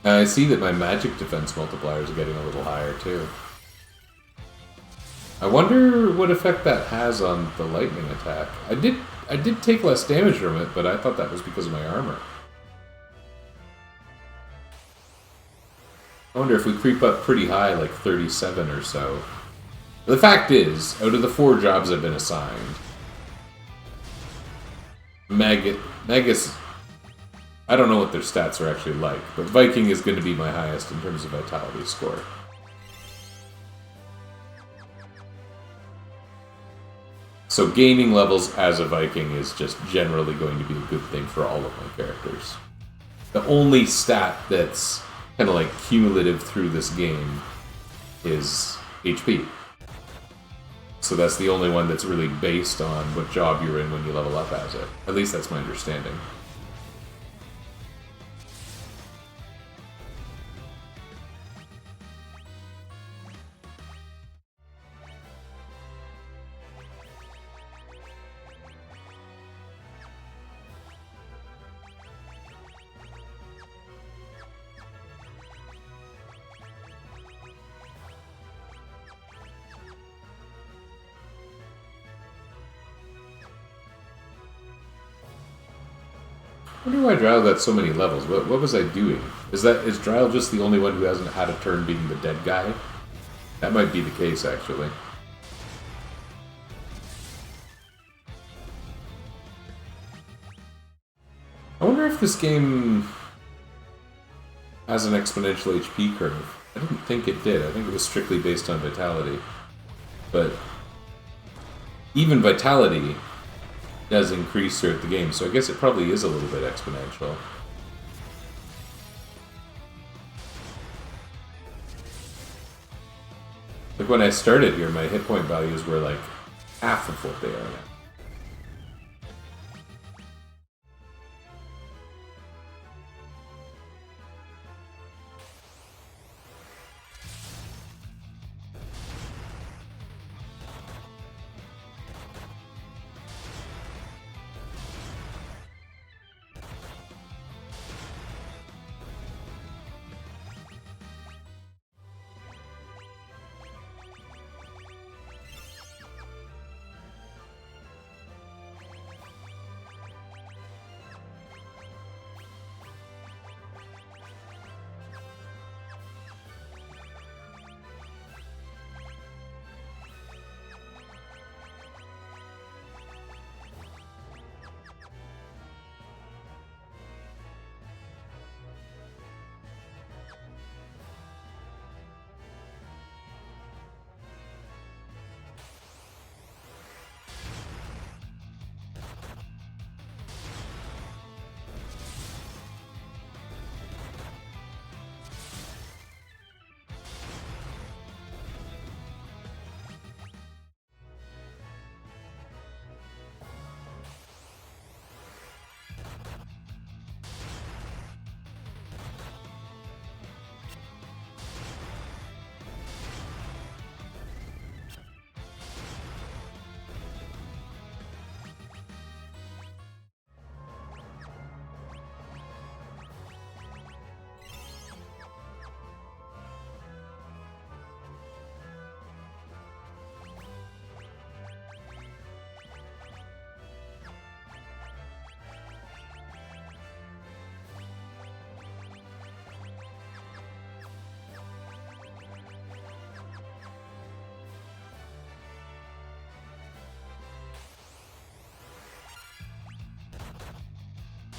I see that my magic defense multipliers are getting a little higher too. I wonder what effect that has on the lightning attack. I did take less damage from it, but I thought that was because of my armor. I wonder if we creep up pretty high, like 37 or so. The fact is, out of the 4 jobs I've been assigned, Magus, I don't know what their stats are actually like, but Viking is going to be my highest in terms of vitality score. So gaining levels as a Viking is just generally going to be a good thing for all of my characters. The only stat that's kind of like cumulative through this game is HP. So that's the only one that's really based on what job you're in when you level up as it. At least that's my understanding. I wonder why Dryle got so many levels. What was I doing? Is Dryle just the only one who hasn't had a turn being the dead guy? That might be the case, actually. I wonder if this game has an exponential HP curve. I didn't think it did. I think it was strictly based on vitality. But even vitality does increase throughout the game, so I guess it probably is a little bit exponential. Like when I started here, my hit point values were like half of what they are now.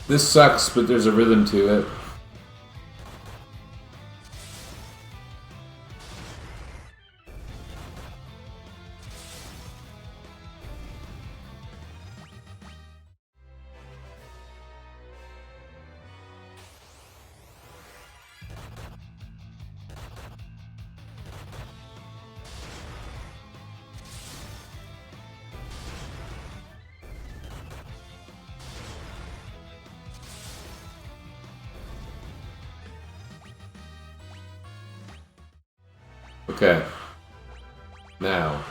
This sucks, but there's a rhythm to it. Okay. Now.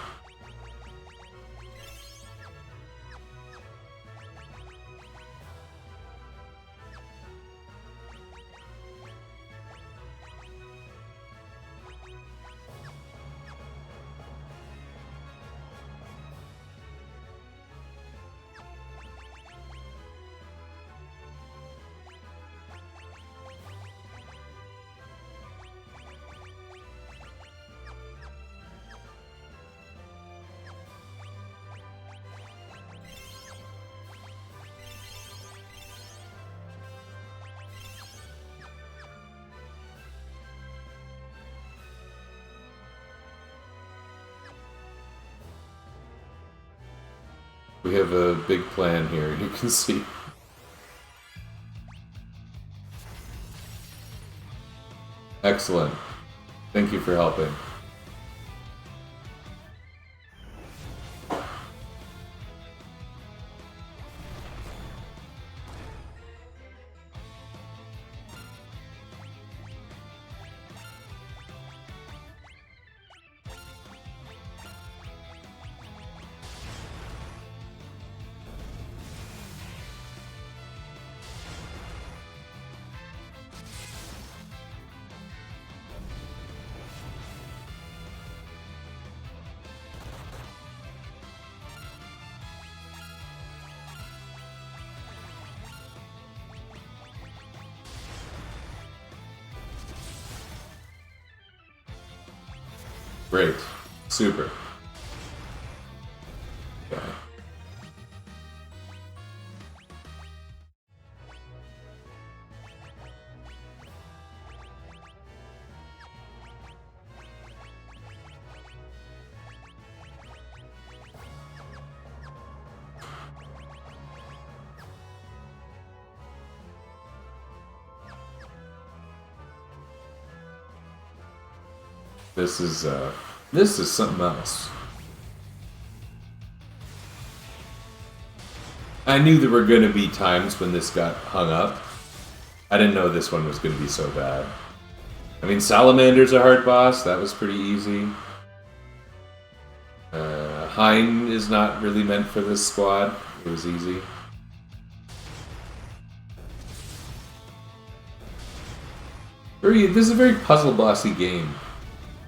We have a big plan here, you can see. Excellent. Thank you for helping. Great. Super. Okay. This is This is something else. I knew there were going to be times when this got hung up. I didn't know this one was going to be so bad. I mean, Salamander's a hard boss. That was pretty easy. Hein is not really meant for this squad. It was easy. This is a very puzzle bossy game.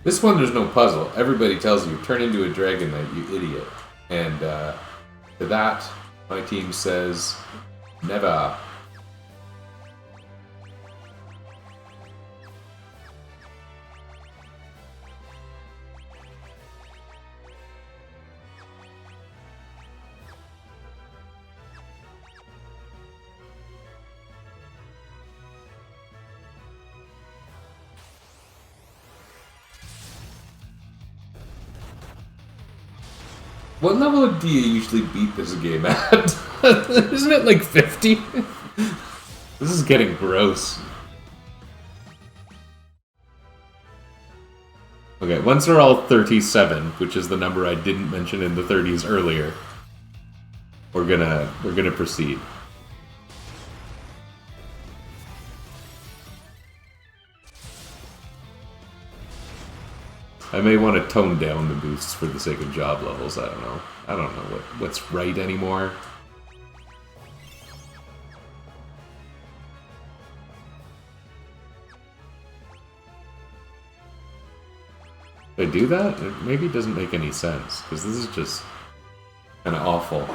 This one, there's no puzzle. Everybody tells you, turn into a Dragon Knight, you idiot. And to that, my team says, never. What level do you usually beat this game at? Isn't it like 50? This is getting gross. Okay, once they're all 37, which is the number I didn't mention in the 30s earlier, we're gonna proceed. I may want to tone down the boosts for the sake of job levels. I don't know. I don't know what's right anymore. If I do that, it maybe doesn't make any sense, because this is just kind of awful.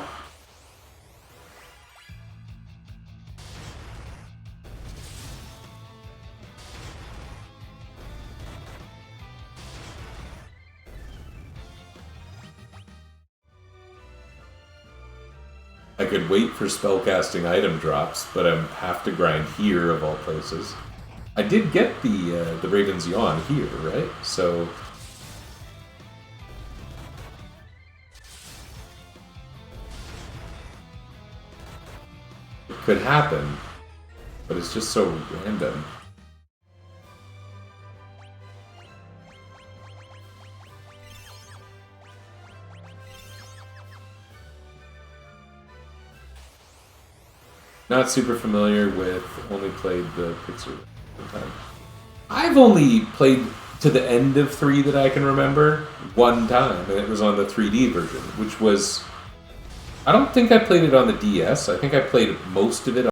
I could wait for spellcasting item drops, but I have to grind here of all places. I did get the Raven's Yawn here, right? So it could happen, but it's just so random. Not super familiar with, only played the Pixar time. I've only played to the end of 3 that I can remember one time, and it was on the 3D version, which was... I don't think I played it on the DS. I think I played most of it